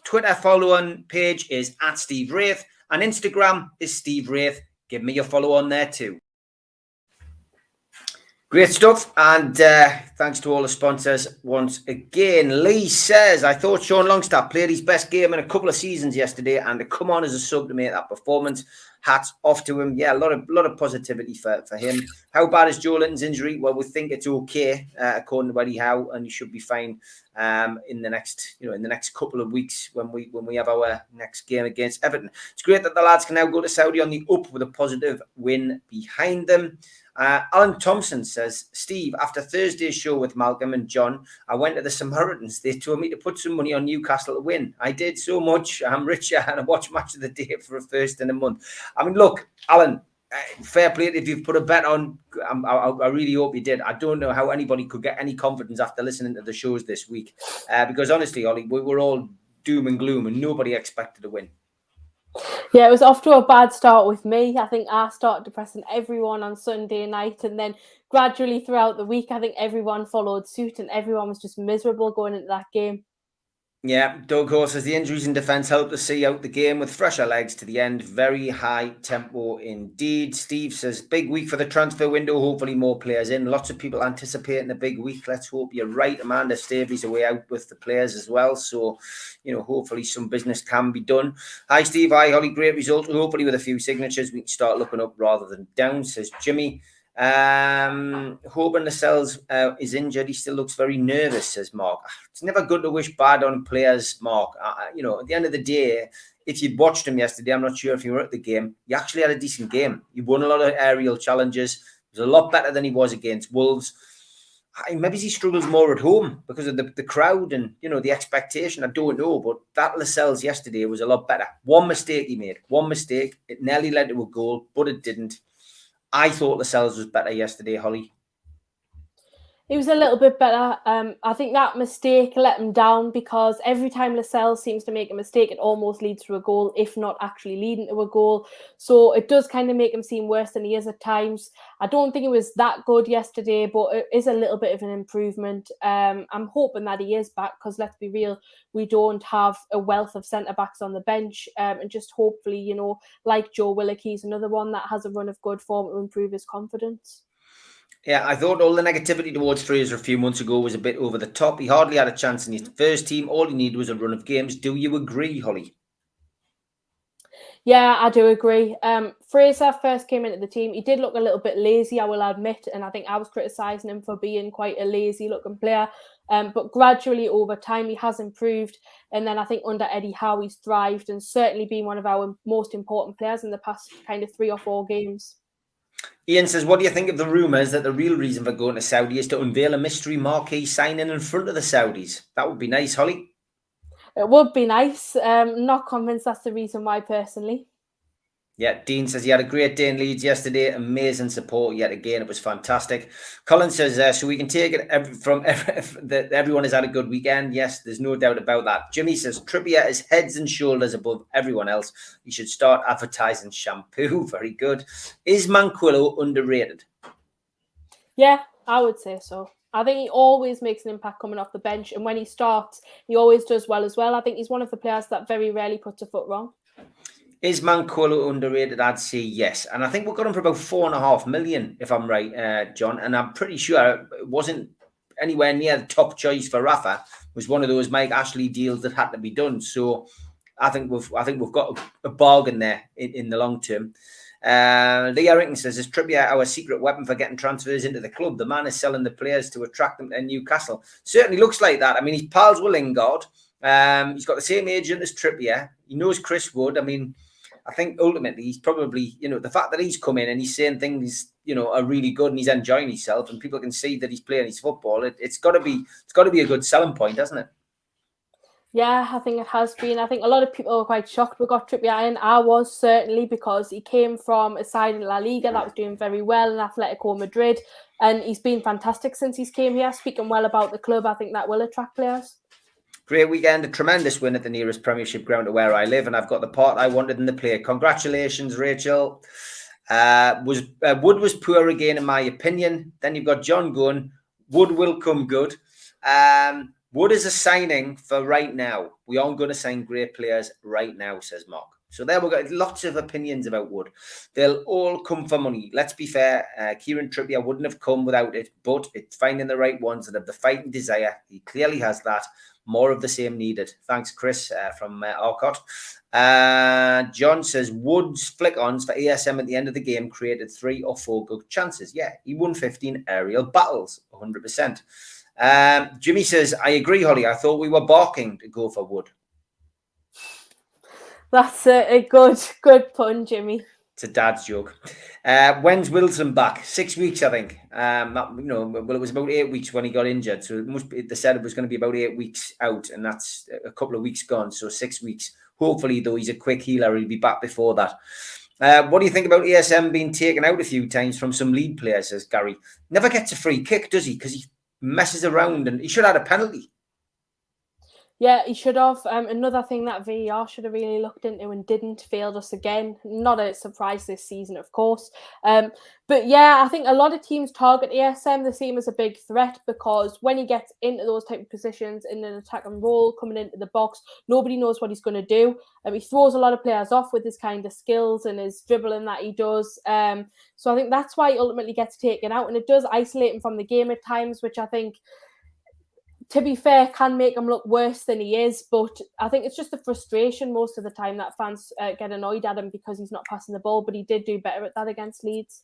Twitter follow-on page is @Steve Wraith, and Instagram is Steve Wraith. Give me a follow on there too. Great stuff, and thanks to all the sponsors once again. Lee says, I thought Sean Longstaff played his best game in a couple of seasons yesterday, and to come on as a sub to make that performance, hats off to him. Yeah, a lot of positivity for him. How bad is Joe Linton's injury? Well, we think it's okay, according to Eddie Howe, and he should be fine in the next couple of weeks when we have our next game against Everton. It's great that the lads can now go to Saudi on the up with a positive win behind them. Alan Thompson says, Steve, after Thursday's show with Malcolm and John, I went to the Samaritans. They told me to put some money on Newcastle to win. I did so much. I'm richer and I watch Match of the Day for a first in a month. I mean, look, Alan, fair play if you've put a bet on. I really hope you did. I don't know how anybody could get any confidence after listening to the shows this week. Because honestly, Ollie, we were all doom and gloom and nobody expected to win. Yeah, it was off to a bad start with me. I think I started depressing everyone on Sunday night, and then gradually throughout the week, I think everyone followed suit and everyone was just miserable going into that game. Yeah, Doug Horse says the injuries in defence helped us see out the game with fresher legs to the end. Very high tempo indeed. Steve says, big week for the transfer window. Hopefully more players in. Lots of people anticipating a big week. Let's hope you're right. Amanda Staveley's away out with the players as well. So, hopefully some business can be done. Hi, Steve. Hi, Holly. Great result. Hopefully with a few signatures, we can start looking up rather than down, says Jimmy. Hoping Lascelles is injured. He still looks very nervous, says Mark. It's never good to wish bad on players, Mark. At the end of the day, if you'd watched him yesterday, I'm not sure if you were at the game, he actually had a decent game. He won a lot of aerial challenges. He was a lot better than he was against Wolves. Maybe he struggles more at home because of the crowd and, the expectation. I don't know, but that Lascelles yesterday was a lot better. One mistake he made. One mistake. It nearly led to a goal, but it didn't. I thought Lascelles was better yesterday, Holly. He was a little bit better. I think that mistake let him down because every time Lascelles seems to make a mistake, it almost leads to a goal, if not actually leading to a goal. So it does kind of make him seem worse than he is at times. I don't think it was that good yesterday, but it is a little bit of an improvement. I'm hoping that he is back because, let's be real, we don't have a wealth of centre-backs on the bench. And just hopefully, like Joe Willock, he's another one that has a run of good form to improve his confidence. Yeah, I thought all the negativity towards Fraser a few months ago was a bit over the top. He hardly had a chance in his first team. All he needed was a run of games. Do you agree, Holly? Yeah, I do agree. Fraser first came into the team. He did look a little bit lazy, I will admit, and I think I was criticising him for being quite a lazy-looking player. But gradually over time, he has improved. And then I think under Eddie Howe, he's thrived and certainly been one of our most important players in the past kind of 3 or 4 games. Ian says, what do you think of the rumours that the real reason for going to Saudi is to unveil a mystery marquee signing in front of the Saudis? That would be nice, Holly. It would be nice. Not convinced that's the reason why, personally. Yeah, Dean says he had a great day in Leeds yesterday. Amazing support yet again. It was fantastic. Colin says, so we can take it that everyone has had a good weekend. Yes, there's no doubt about that. Jimmy says Trippier is heads and shoulders above everyone else. He should start advertising shampoo. Very good. Is Manquillo underrated? Yeah, I would say so. I think he always makes an impact coming off the bench. And when he starts, he always does well as well. I think he's one of the players that very rarely puts a foot wrong. Is Manquillo underrated? I'd say yes. And I think we got him for about 4.5 million, if I'm right, John. And I'm pretty sure it wasn't anywhere near the top choice for Rafa. It was one of those Mike Ashley deals that had to be done. So I think we've got a bargain there in the long term. Lee Errington says, is Trippier our secret weapon for getting transfers into the club? The man is selling the players to attract them to Newcastle. Certainly looks like that. I mean, he's pals with Lingard. He's got the same agent as Trippier. He knows Chris Wood. I mean, I think ultimately he's probably, the fact that he's come in and he's saying things, are really good and he's enjoying himself and people can see that he's playing his football. It's got to be a good selling point, hasn't it? Yeah, I think it has been. I think a lot of people were quite shocked we got Trippier in. I was certainly, because he came from a side in La Liga that was doing very well in Atletico Madrid, and he's been fantastic since he's came here, speaking well about the club. I think that will attract players. Great weekend, a tremendous win at the nearest Premiership ground to where I live, and I've got the part I wanted in the play. Congratulations, Rachel. Wood was poor again, in my opinion. Then you've got John going, Wood will come good. Wood is a signing for right now. We aren't going to sign great players right now, says Mark. So there we've got lots of opinions about Wood. They'll all come for money. Let's be fair. Kieran Trippier wouldn't have come without it, but it's finding the right ones that have the fighting desire. He clearly has that. More of the same needed. Thanks, Chris, from Arcot. John says, Wood's flick-ons for ASM at the end of the game created 3 or 4 good chances. Yeah, he won 15 aerial battles, 100%. Jimmy says, I agree, Holly. I thought we were barking to go for Wood. That's a good pun, Jimmy. It's a dad's joke. When's Wilson back? 6 weeks, I think. Well, it was about 8 weeks when he got injured. So they said it was going to be about 8 weeks out, and that's a couple of weeks gone. So 6 weeks. Hopefully, though, he's a quick healer. He'll be back before that. What do you think about ASM being taken out a few times from some lead players, says Gary? Never gets a free kick, does he? Because he messes around and he should have had a penalty. Yeah, he should have. Another thing that VAR should have really looked into and didn't, failed us again. Not a surprise this season, of course. But yeah, I think a lot of teams target ASM. They see him as a big threat because when he gets into those type of positions in an attacking role, coming into the box, nobody knows what he's going to do. He throws a lot of players off with his kind of skills and his dribbling that he does. So I think that's why he ultimately gets taken out, and it does isolate him from the game at times, which I think, to be fair, can make him look worse than he is. But I think it's just the frustration most of the time that fans get annoyed at him because he's not passing the ball. But he did do better at that against Leeds.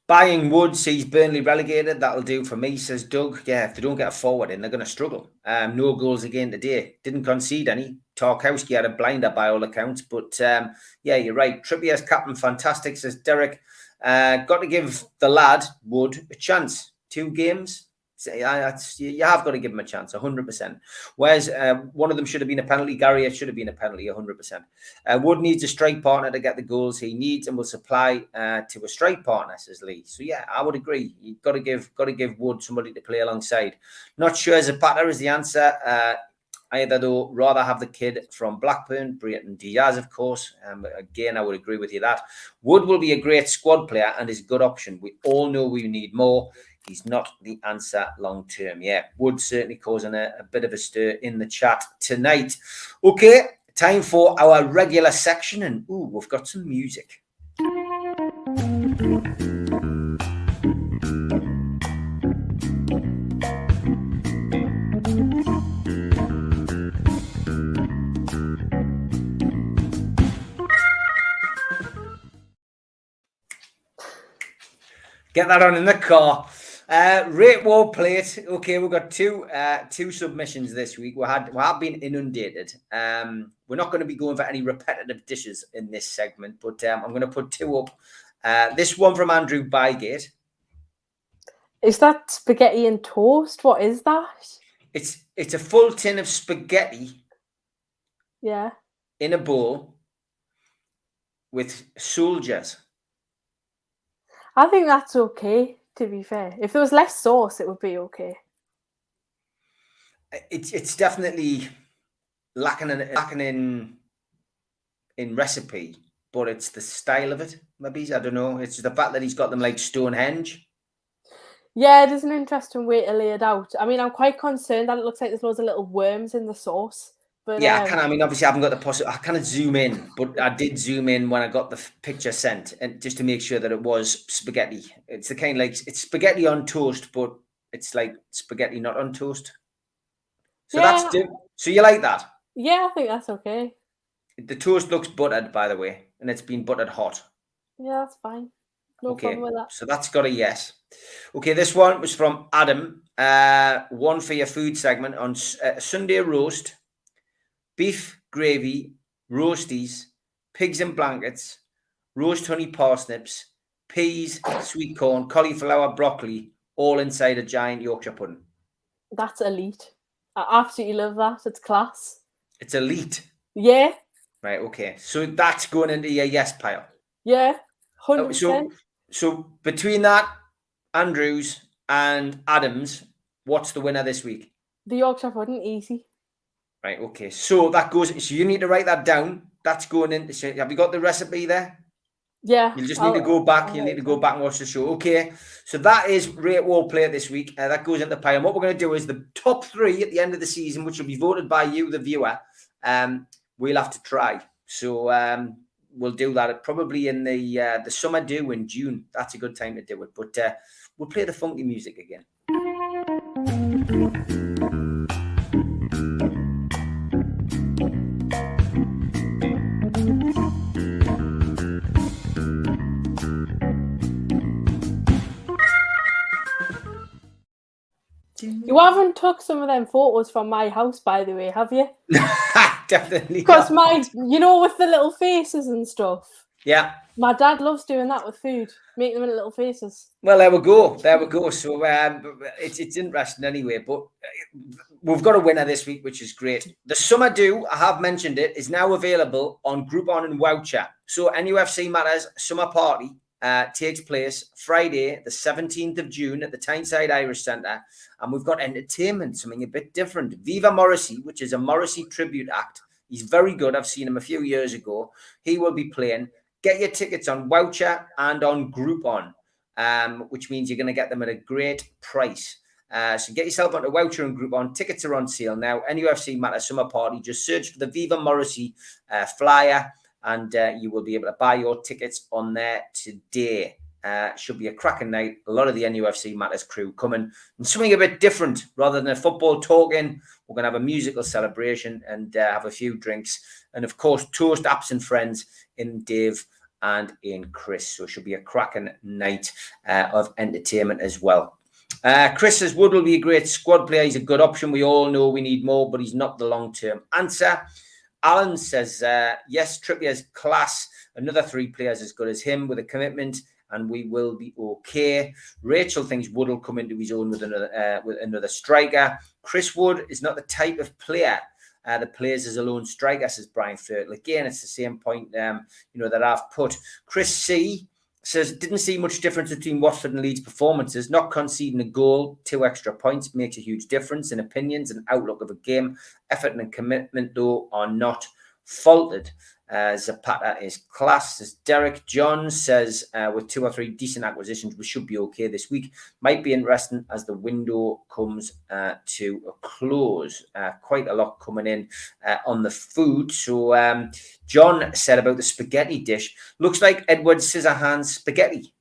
Buying Wood sees Burnley relegated. That'll do for me, says Doug. Yeah, if they don't get a forward in, they're going to struggle. No goals again today. Didn't concede any. Tarkowski had a blinder by all accounts. But yeah, you're right. Trippier's captain, fantastic, says Derek. Got to give the lad, Wood, a chance. 2 games. You have got to give him a chance, 100%. Whereas one of them should have been a penalty. Gary, it should have been a penalty, 100%. Wood needs a strike partner to get the goals he needs and will supply to a strike partner, says Lee. So yeah, I would agree. You've got to give Wood somebody to play alongside. Not sure Zapata is the answer. Either though, rather have the kid from Blackburn, Brayton Diaz, of course. Again, I would agree with you that Wood will be a great squad player and is a good option. We all know we need more. He's not the answer long term. Yeah, Wood certainly causing a bit of a stir in the chat tonight. Okay, time for our regular section, and we've got some music. Get that on in the car. Rate War Plate. Okay, we've got two submissions this week. We have been inundated. We're not going to be going for any repetitive dishes in this segment, but I'm going to put 2 up. This one from Andrew Bygate. Is that spaghetti and toast? What is that? It's a full tin of spaghetti. Yeah. In a bowl with soldiers. I think that's okay, to be fair. If there was less sauce, it would be okay. It's definitely lacking in recipe, but it's the style of it. Maybe, I don't know. It's the fact that he's got them like Stonehenge. Yeah, it is an interesting way to lay it out. I mean, I'm quite concerned that it looks like there's loads of little worms in the sauce. But yeah, obviously I haven't got the possibility. I kind of zoom in, but I did zoom in when I got the picture sent, and just to make sure that it was spaghetti. It's the kind like it's spaghetti on toast, but it's like spaghetti not on toast. So yeah. So you like that? Yeah, I think that's okay. The toast looks buttered, by the way, and it's been buttered hot. Yeah, that's fine. No problem with that. So that's got a yes. Okay, this one was from Adam. One for your food segment on Sunday roast. Beef, gravy, roasties, pigs in blankets, roast honey parsnips, peas, sweet corn, cauliflower, broccoli, all inside a giant Yorkshire pudding. That's elite. I absolutely love that. It's class. It's elite? Yeah. Right, okay. So that's going into your yes pile? Yeah, 100%. So between that, Andrews and Adams, what's the winner this week? The Yorkshire pudding, easy. Right, okay. So that goes. So you need to write that down. That's going in. So have you got the recipe there? Yeah. You just need to go back. You need to go back and watch the show. Okay. So that is Rate War Plate this week. That goes into the pile. And what we're going to do is the top 3 at the end of the season, which will be voted by you, the viewer. We'll have to try. So we'll do that probably in the summer do in June. That's a good time to do it. But we'll play the funky music again. You haven't took some of them photos from my house, by the way, have you? Definitely. Because with the little faces and stuff. Yeah. My dad loves doing that with food, make them into little faces. Well, there we go. So it's interesting anyway. But we've got a winner this week, which is great. The Summer Do, I have mentioned it, is now available on Groupon and Voucher. So NUFC Matters Summer Party takes place Friday, the 17th of June at the Tyneside Irish Centre. And we've got entertainment, something a bit different. Viva Morrissey, which is a Morrissey tribute act. He's very good. I've seen him a few years ago. He will be playing. Get your tickets on Voucher and on Groupon, which means you're going to get them at a great price. So get yourself onto Voucher and Groupon. Tickets are on sale now. NUFC Matter Summer Party. Just search for the Viva Morrissey flyer, and you will be able to buy your tickets on there today. Should be a cracking night. A lot of the NUFC Matters crew coming, and something a bit different. Rather than a football talking, we're going to have a musical celebration and have a few drinks. And of course, toast absent friends in Dave and in Chris. So it should be a cracking night of entertainment as well. Chris says Wood will be a great squad player. He's a good option. We all know we need more, but he's not the long-term answer. Alan says, yes, Trippier's class. Another 3 players as good as him with a commitment, and we will be okay. Rachel thinks Wood will come into his own with another striker. Chris Wood is not the type of player that plays as a lone striker, says Brian Fertile. Again, it's the same point that I've put. Chris C says, didn't see much difference between Watford and Leeds' performances. Not conceding a goal, 2 extra points makes a huge difference in opinions and outlook of a game. Effort and commitment, though, are not faulted. Zapata is class, as Derek John says, with 2 or 3 decent acquisitions, we should be okay this week. Might be interesting as the window comes to a close. Quite a lot coming in on the food. So John said about the spaghetti dish, looks like Edward Scissorhands spaghetti.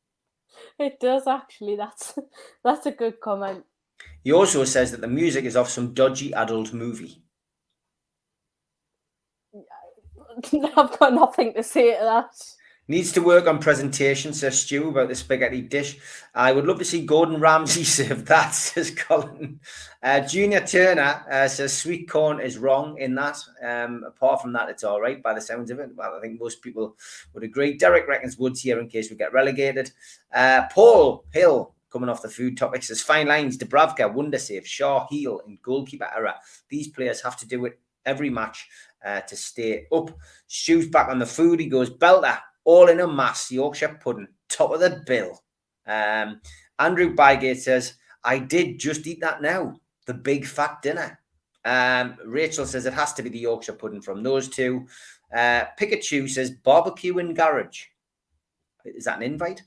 It does, actually. That's a good comment. He also says that the music is off some dodgy adult movie. I've got nothing to say to that. Needs to work on presentation, says Stu, about the spaghetti dish. I would love to see Gordon Ramsay serve that, says Colin. Junior Turner says sweet corn is wrong in that. Apart from that, it's all right by the sounds of it. Well, I think most people would agree. Derek reckons Wood's here in case we get relegated. Paul Hill, coming off the food topic, says fine lines, Dubravka, wonder save, Shaw, heel, and goalkeeper error. These players have to do it every match to stay up. Stu's back on the food. He goes, belter, all in a mass, Yorkshire pudding, top of the bill. Andrew Bygate says, I did just eat that now, the big fat dinner. Rachel says it has to be the Yorkshire pudding from those two. Pikachu says barbecue in garage. Is that an invite?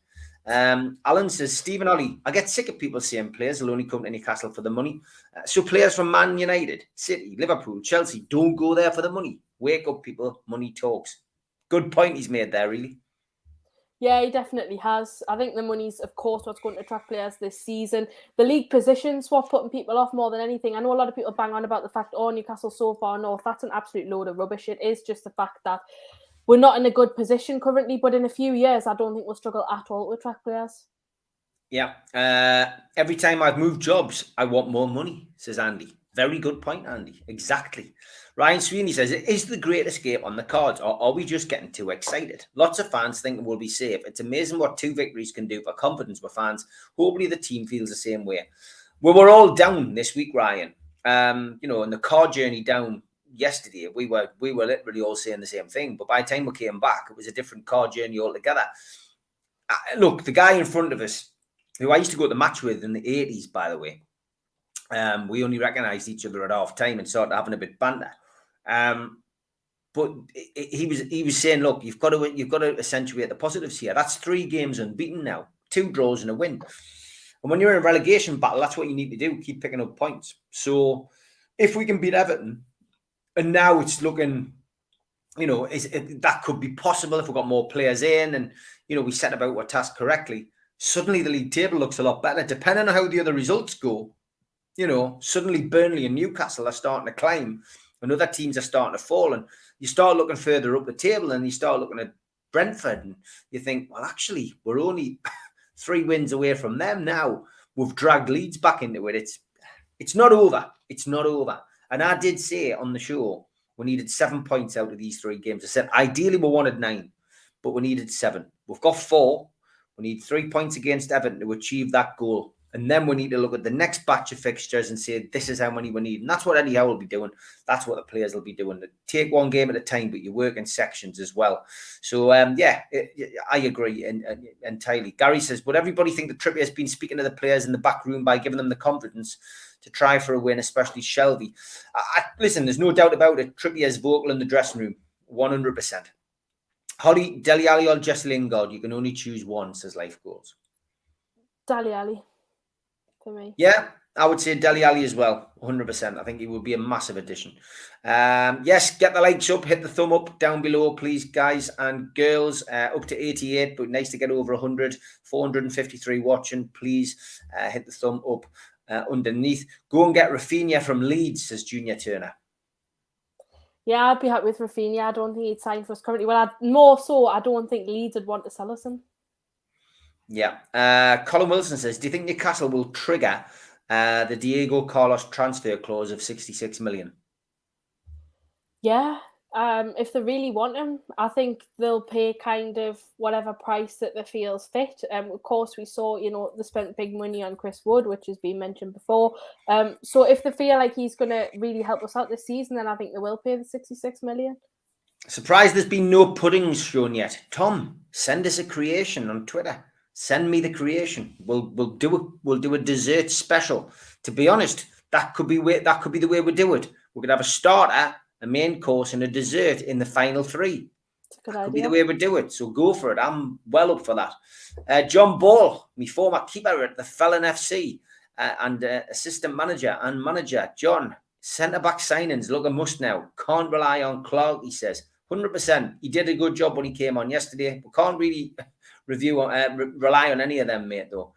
Alan says, Stephen Ollie, I get sick of people saying players will only come to Newcastle for the money. So players from Man United, City, Liverpool, Chelsea, don't go there for the money. Wake up, people. Money talks. Good point he's made there, really. Yeah, he definitely has. I think the money's, of course, what's going to attract players this season. The league position's what's putting people off more than anything. I know a lot of people bang on about the fact, Newcastle so far north. That's an absolute load of rubbish. It is just the fact that we're not in a good position currently, but in a few years, I don't think we'll struggle at all to attract players. Yeah. Every time I've moved jobs, I want more money, says Andy. Very good point, Andy. Exactly. Ryan Sweeney says, is the Great Escape on the cards, or are we just getting too excited? Lots of fans think we'll be safe. It's amazing what 2 victories can do for confidence with fans. Hopefully the team feels the same way. Well, we're all down this week, Ryan. In the car journey down yesterday, we were literally all saying the same thing. But by the time we came back, it was a different car journey altogether. Look, the guy in front of us, who I used to go to the match with in the 80s, by the way, we only recognised each other at half time and started having a bit of banter. But he was saying, look, you've got to accentuate the positives here. That's 3 games unbeaten now, 2 draws and a win. And when you're in a relegation battle, that's what you need to do, keep picking up points. So if we can beat Everton, and now it's looking, that could be possible if we've got more players in and, we set about our task correctly. Suddenly the league table looks a lot better, depending on how the other results go. Suddenly Burnley and Newcastle are starting to climb and other teams are starting to fall. And you start looking further up the table and you start looking at Brentford and you think, well, actually, we're only 3 wins away from them now. We've dragged Leeds back into it. It's not over. It's not over. And I did say on the show, we needed 7 points out of these 3 games. I said, ideally, we wanted 9, but we needed 7. We've got 4. We need 3 points against Everton to achieve that goal. And then we need to look at the next batch of fixtures and say, this is how many we need. And that's what Eddie Howe will be doing. That's what the players will be doing. Take one game at a time, but you work in sections as well. So, I agree entirely. Gary says, would everybody think that Trippier has been speaking to the players in the back room by giving them the confidence to try for a win, especially Shelby? Listen, there's no doubt about it. Trippier's vocal in the dressing room, 100%. Holly, Dele Alli or Jesse Lingard? You can only choose one, says Life Goals. Dele Alli, for me. Yeah, I would say Dele Alli as well, 100%. I think he would be a massive addition. Yes, get the likes up, hit the thumb up down below, please, guys and girls. Up to 88, but nice to get over 100. 453 watching. Please hit the thumb up underneath. Go and get Rafinha from Leeds, says Junior Turner. Yeah, I'd be happy with Rafinha. I don't think he'd sign for us currently. Well, I don't think Leeds would want to sell us him. Yeah. Colin Wilson says, do you think Newcastle will trigger the Diego Carlos transfer clause of 66 million? Yeah. If they really want him, I think they'll pay kind of whatever price that they feels fit. Of course, we saw, they spent big money on Chris Wood, which has been mentioned before. So if they feel like he's going to really help us out this season, then I think they will pay the 66 million. Surprised there's been no puddings shown yet. Tom, send us a creation on Twitter. Send me the creation. We'll do a dessert special. To be honest, that could be the way we do it. We could have a starter, a main course, and a dessert in the final three. That could be the way we do it. So go for it. I'm well up for that. John Ball, my former keeper at the Felon FC and assistant manager and manager. John, centre-back signings look a must now. Can't rely on Clark, he says. 100%. He did a good job when he came on yesterday. We can't really rely on any of them, mate, though.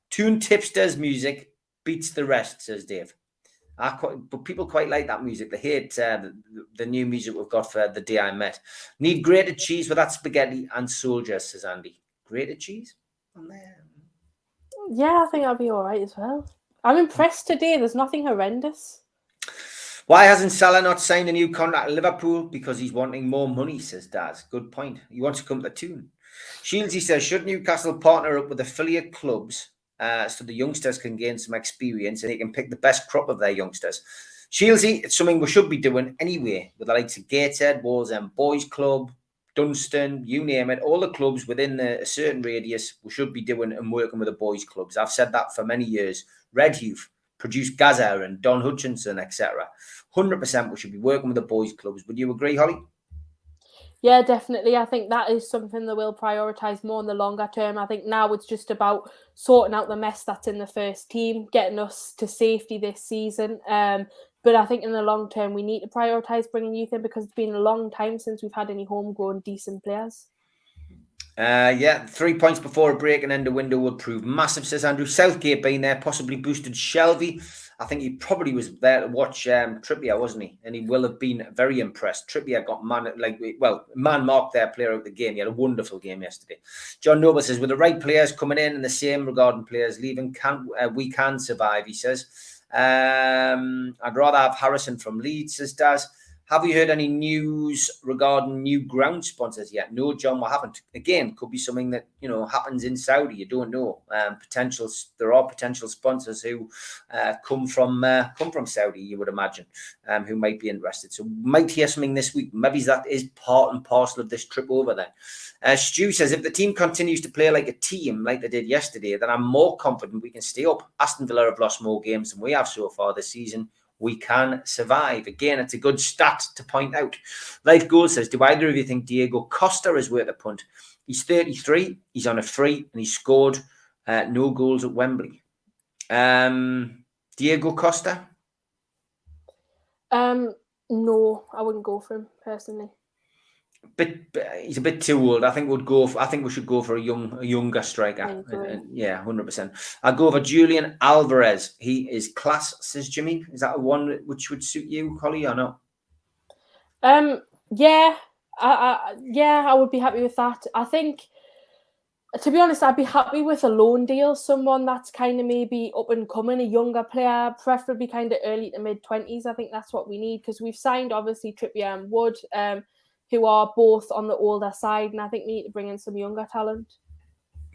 Tune Tipster's music beats the rest, says Dave. But people quite like that music. They hate the new music we've got for the day I met. Need grated cheese with that spaghetti and soldiers, says Andy. Grated cheese? Yeah, I think that'll be all right as well. I'm impressed today. There's nothing horrendous. Why hasn't Salah not signed a new contract at Liverpool? Because he's wanting more money, says Daz. Good point. He wants to come to tune. Shieldsy says, should Newcastle partner up with affiliate clubs so the youngsters can gain some experience and they can pick the best crop of their youngsters? Shieldsy, it's something we should be doing anyway, with the likes of Gateshead, Wallsend Boys Club, Dunstan, you name it, all the clubs within a certain radius we should be doing and working with the boys clubs. I've said that for many years. Red Youth produced Gaza and Don Hutchinson, etc. 100% we should be working with the boys clubs. Would you agree, Holly? Yeah, definitely. I think that is something that we'll prioritise more in the longer term. I think now it's just about sorting out the mess that's in the first team, getting us to safety this season. But I think in the long term, we need to prioritise bringing youth in because it's been a long time since we've had any homegrown decent players. 3 points before a break and end the window would prove massive, says Andrew. Southgate being there possibly boosted Shelby. I think he probably was there to watch Trippier, wasn't he? And he will have been very impressed. Trippier got man-marked their player of the game. He had a wonderful game yesterday. John Noble says, with the right players coming in and the same regarding players leaving, we can survive, he says. I'd rather have Harrison from Leeds, says Daz. Have we heard any news regarding new ground sponsors yet? No, John, we haven't. Again, could be something that happens in Saudi. You don't know. There are potential sponsors who come from Saudi. You would imagine, who might be interested. So, we might hear something this week. Maybe that is part and parcel of this trip over there. Stu says, if the team continues to play like a team, like they did yesterday, then I'm more confident we can stay up. Aston Villa have lost more games than we have so far this season. We can survive. Again, it's a good stat to point out. Life Goal says, do either of you think Diego Costa is worth a punt? He's 33, he's on a free, and he scored no goals at Wembley. Diego Costa? No, I wouldn't go for him personally. But he's a bit too old. I think we should go for a younger striker. Yeah, 100%. I'll go for Julian Alvarez. He is class, says Jimmy. Is that a one which would suit you, Holly, or not? Yeah, I would be happy with that. I think, to be honest, I'd be happy with a loan deal. Someone that's kind of maybe up and coming, a younger player, preferably kind of early to mid-20s. I think that's what we need because we've signed obviously Trippier and Wood. Who are both on the older side, and I think we need to bring in some younger talent.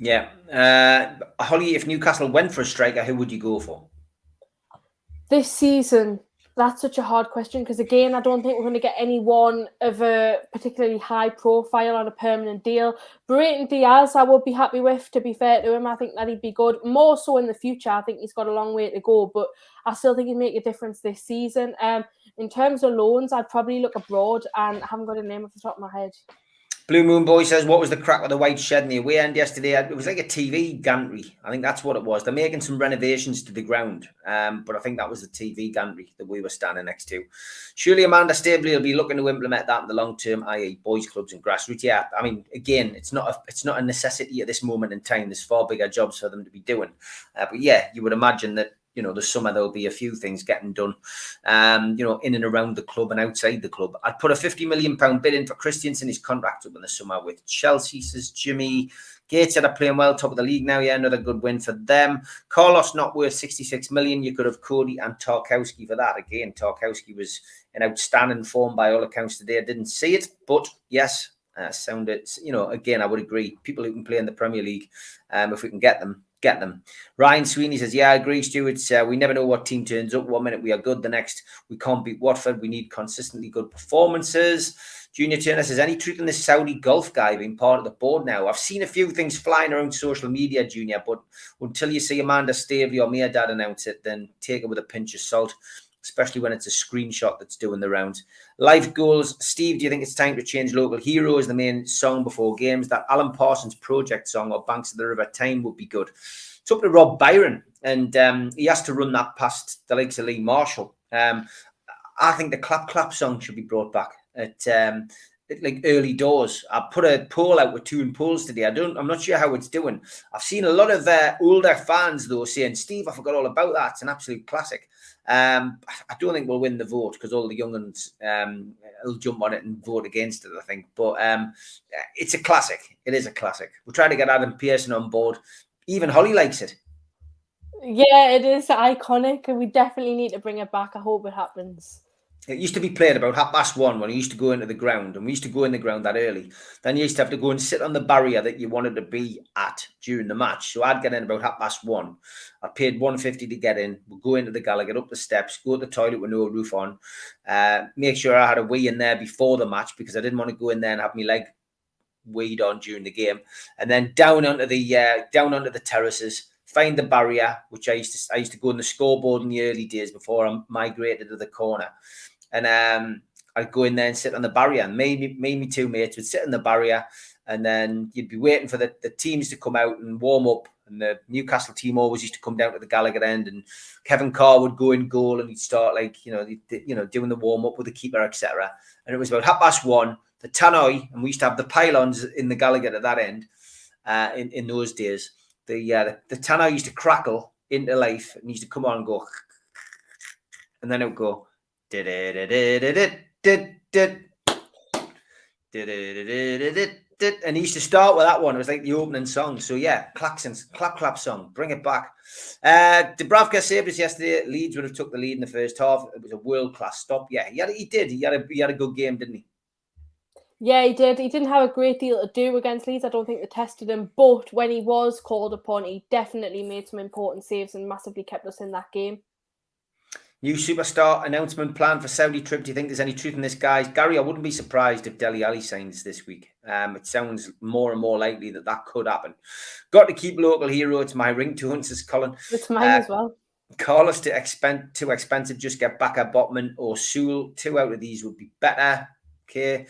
Yeah. Holly, if Newcastle went for a striker, who would you go for? This season, that's such a hard question because, again, I don't think we're going to get anyone of a particularly high profile on a permanent deal. Brayton Diaz, I would be happy with, to be fair to him. I think that he'd be good. More so in the future. I think he's got a long way to go, but I still think he'd make a difference this season. In terms of loans, I'd probably look abroad, and I haven't got a name off the top of my head. Blue Moon Boy says, what was the crack with the white shed in the away end yesterday? It was like a TV gantry. I think that's what it was. They're making some renovations to the ground. But I think that was the TV gantry that we were standing next to. Surely Amanda Staveley will be looking to implement that in the long term, i.e. boys clubs and grassroots. Yeah, I mean, again, it's not a necessity at this moment in time. There's far bigger jobs for them to be doing. But yeah, you would imagine that, you know, this summer there'll be a few things getting done, you know, in and around the club and outside the club. I'd put a £50 million bid in for Christensen. His contract up in the summer with Chelsea, says Jimmy. Gateshead are playing well, top of the league now. Yeah, another good win for them. Carlos not worth 66 million. You could have Cody and Tarkowski for that. Again, Tarkowski was in outstanding form by all accounts today. I didn't see it, but yes, sounded, you know, again, I would agree. People who can play in the Premier League, if we can get them. Ryan Sweeney says, yeah, I agree, Stu. It's we never know what team turns up. 1 minute we are good, the next we can't beat Watford. We need consistently good performances. Junior Turner says, any truth in this Saudi Gulf guy being part of the board now? I've seen a few things flying around social media, Junior, but until you see Amanda Staveley or Mia Dad announce it, then take it with a pinch of salt, especially when it's a screenshot that's doing the rounds. Life goals. Steve, do you think it's time to change Local Hero as the main song before games? That Alan Parsons Project song or Banks of the River Time would be good. It's up to Rob Byron, and he has to run that past the likes of Lee Marshall. I think the Clap Clap song should be brought back at like early doors. I put a poll out with 2 polls today. I'm not sure how it's doing. I've seen a lot of older fans though saying, Steve, I forgot all about that. It's an absolute classic. I don't think we'll win the vote because all the young ones will jump on it and vote against it, I think. But it's a classic. It is a classic. We'll try to get Adam Pearson on board. Even Holly likes it. Yeah, it is iconic, and we definitely need to bring it back. I hope it happens. It used to be played about 1:30 when he used to go into the ground, and we used to go in the ground that early. Then you used to have to go and sit on the barrier that you wanted to be at during the match. So I'd get in about 1:30. I paid £150 to get in. We'd go into the gala, get up the steps, go to the toilet with no roof on, make sure I had a wee in there before the match because I didn't want to go in there and have my leg weed on during the game, and then down onto the terraces. Find the barrier, which I used to go on the scoreboard in the early days before I migrated to the corner. And I'd go in there and sit on the barrier. And me 2 mates would sit on the barrier, and then you'd be waiting for the teams to come out and warm up. And the Newcastle team always used to come down to the Gallagher end, and Kevin Carr would go in goal, and he'd start doing the warm up with the keeper, etc. And it was about 1:30. The tannoy, and we used to have the pylons in the Gallagher at that end. In those days, the tannoy used to crackle into life, and used to come on and go, and then it would go. And he used to start with that one. It was like the opening song. So yeah, clap clap song, bring it back. Dubravka saved us yesterday. Leeds would have took the lead in the first half. It was a world-class stop. Yeah, he did. He had a good game, didn't he? Yeah, he did. He didn't have a great deal to do against Leeds. I don't think they tested him, but when he was called upon, he definitely made some important saves and massively kept us in that game. New superstar announcement plan for Saudi trip. Do you think there's any truth in this, guys? Gary, I wouldn't be surprised if Dele Alli signs this week. It sounds more and more likely that could happen. Got to keep Local Hero. It's my ringtone, says Colin. It's mine as well. Carlos too expensive. Just get back at Botman or Sewell. 2 out of these would be better. Okay.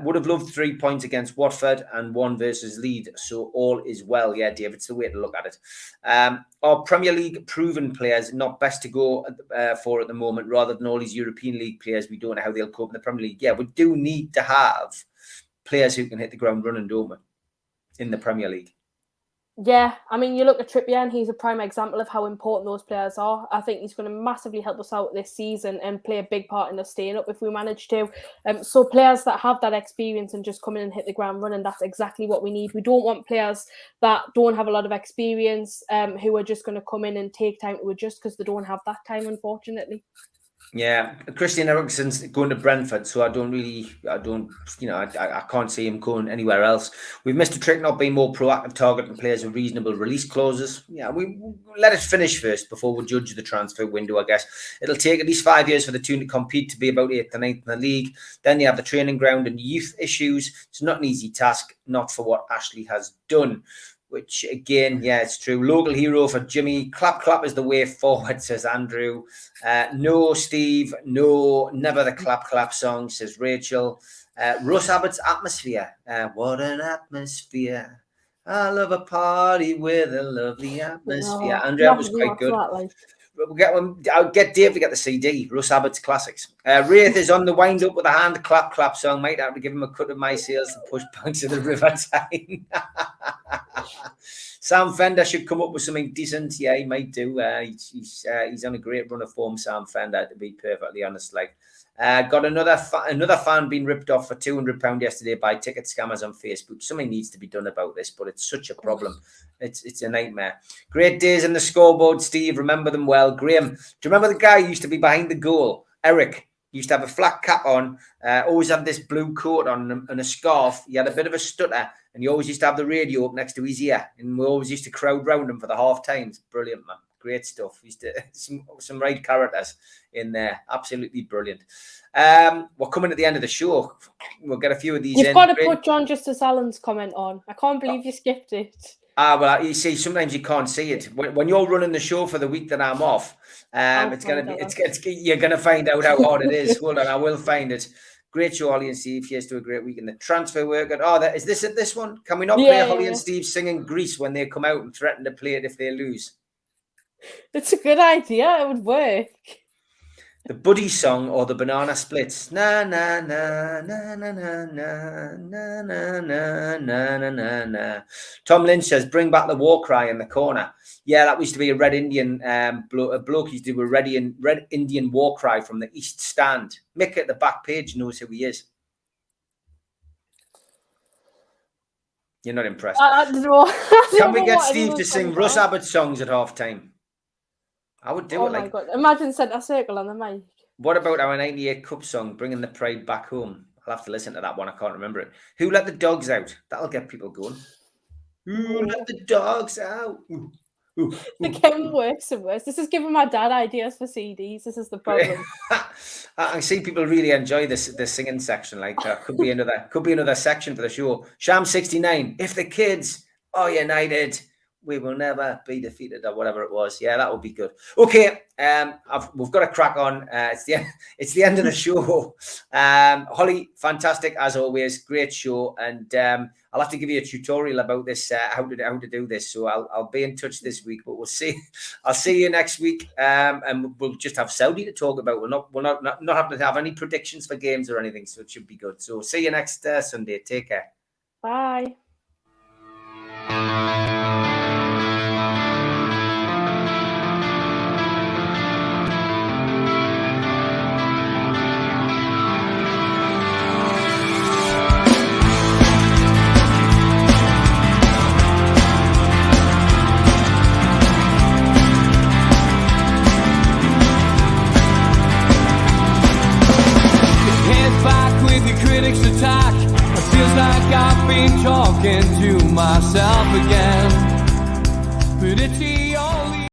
Would have loved 3 points against Watford and 1 versus Leeds. So all is well. Yeah, Dave, it's the way to look at it. Are Premier League proven players not best to go for at the moment rather than all these European League players? We don't know how they'll cope in the Premier League. Yeah, we do need to have players who can hit the ground running, don't we, in the Premier League? Yeah, I mean, you look at Trippier and he's a prime example of how important those players are. I think he's going to massively help us out this season and play a big part in us staying up if we manage to. So players that have that experience and just come in and hit the ground running, that's exactly what we need. We don't want players that don't have a lot of experience, who are just going to come in and take time to adjust because they don't have that time, unfortunately. Yeah, Christian Eriksen's going to Brentford, so I don't, I can't see him going anywhere else. We've missed a trick not being more proactive, targeting players with reasonable release clauses. Yeah, we let it finish first before we judge the transfer window, I guess. It'll take at least 5 years for the two to compete to be about 8th and 9th in the league. Then they have the training ground and youth issues. It's not an easy task, not for what Ashley has done. Which, again, yeah, it's true. Local hero for Jimmy. Clap, clap is the way forward, says Andrew. No, Steve. No, never the clap, clap song, says Rachel. Russ Abbott's Atmosphere. What an atmosphere. I love a party with a lovely atmosphere. Andrew, that was quite good. I'll get Dave to get the CD, Russ Abbott's Classics. Wraith is on the wind up with a hand clap, clap song. Might have to give him a cut of my sales to push banks of the river time. Sam Fender should come up with something decent. Yeah, he might do. He's on a great run of form, Sam Fender, to be perfectly honest. Got another fan being ripped off for £200 yesterday by ticket scammers on Facebook. Something needs to be done about this, but it's such a problem. It's a nightmare. Great days in the scoreboard, Steve. Remember them well. Graham, do you remember the guy who used to be behind the goal? Eric used to have a flat cap on, always had this blue coat on and a scarf. He had a bit of a stutter, and he always used to have the radio up next to his ear, and we always used to crowd round him for the half times. Brilliant, man. Great stuff. Used to some right characters in there. Absolutely brilliant. We're coming at the end of the show. We'll get a few of these. You've got to put John Justice Allen's comment on. I can't believe you skipped it. Well, you see, sometimes you can't see it when you're running the show for the week that I'm off. You're gonna find out how hard it is. Hold on, I will find it. Great show, Holly and Steve. Here's to a great week in the transfer workout. Is this at this one? Can we not play Holly and Steve singing Grease when they come out and threaten to play it if they lose? It's a good idea. It would work. The Buddy song or the Banana Splits. Na na na na na na na na na na na na na. Tom Lynch says, "Bring back the war cry in the corner." Yeah, that used to be a Red Indian bloke used to do a Red Indian war cry from the East Stand. Mick at the back page knows who he is. You're not impressed. I don't know. Can we get Steve to sing Russ Abbott songs at half time? I would do it. Oh my God. Imagine centre circle on the mic. What about our 98 Cup song, Bringing the Pride Back Home? I'll have to listen to that one. I can't remember it. Who Let the Dogs Out? That'll get people going. Who let the dogs out? They're getting worse and worse. This is giving my dad ideas for CDs. This is the problem. I see people really enjoy this singing section. Like that could be another section for the show. Sham 69. If the kids are united, we will never be defeated, or whatever it was. Yeah, that would be good. Okay, we've got to crack on. It's the end of the show. Holly, fantastic as always. Great show, and I'll have to give you a tutorial about this, how to do this. So I'll be in touch this week. But we'll see. I'll see you next week, and we'll just have Saudi to talk about. We'll not have to have any predictions for games or anything. So it should be good. So see you next Sunday. Take care. Bye. Critics attack. It feels like I've been talking to myself again. But it's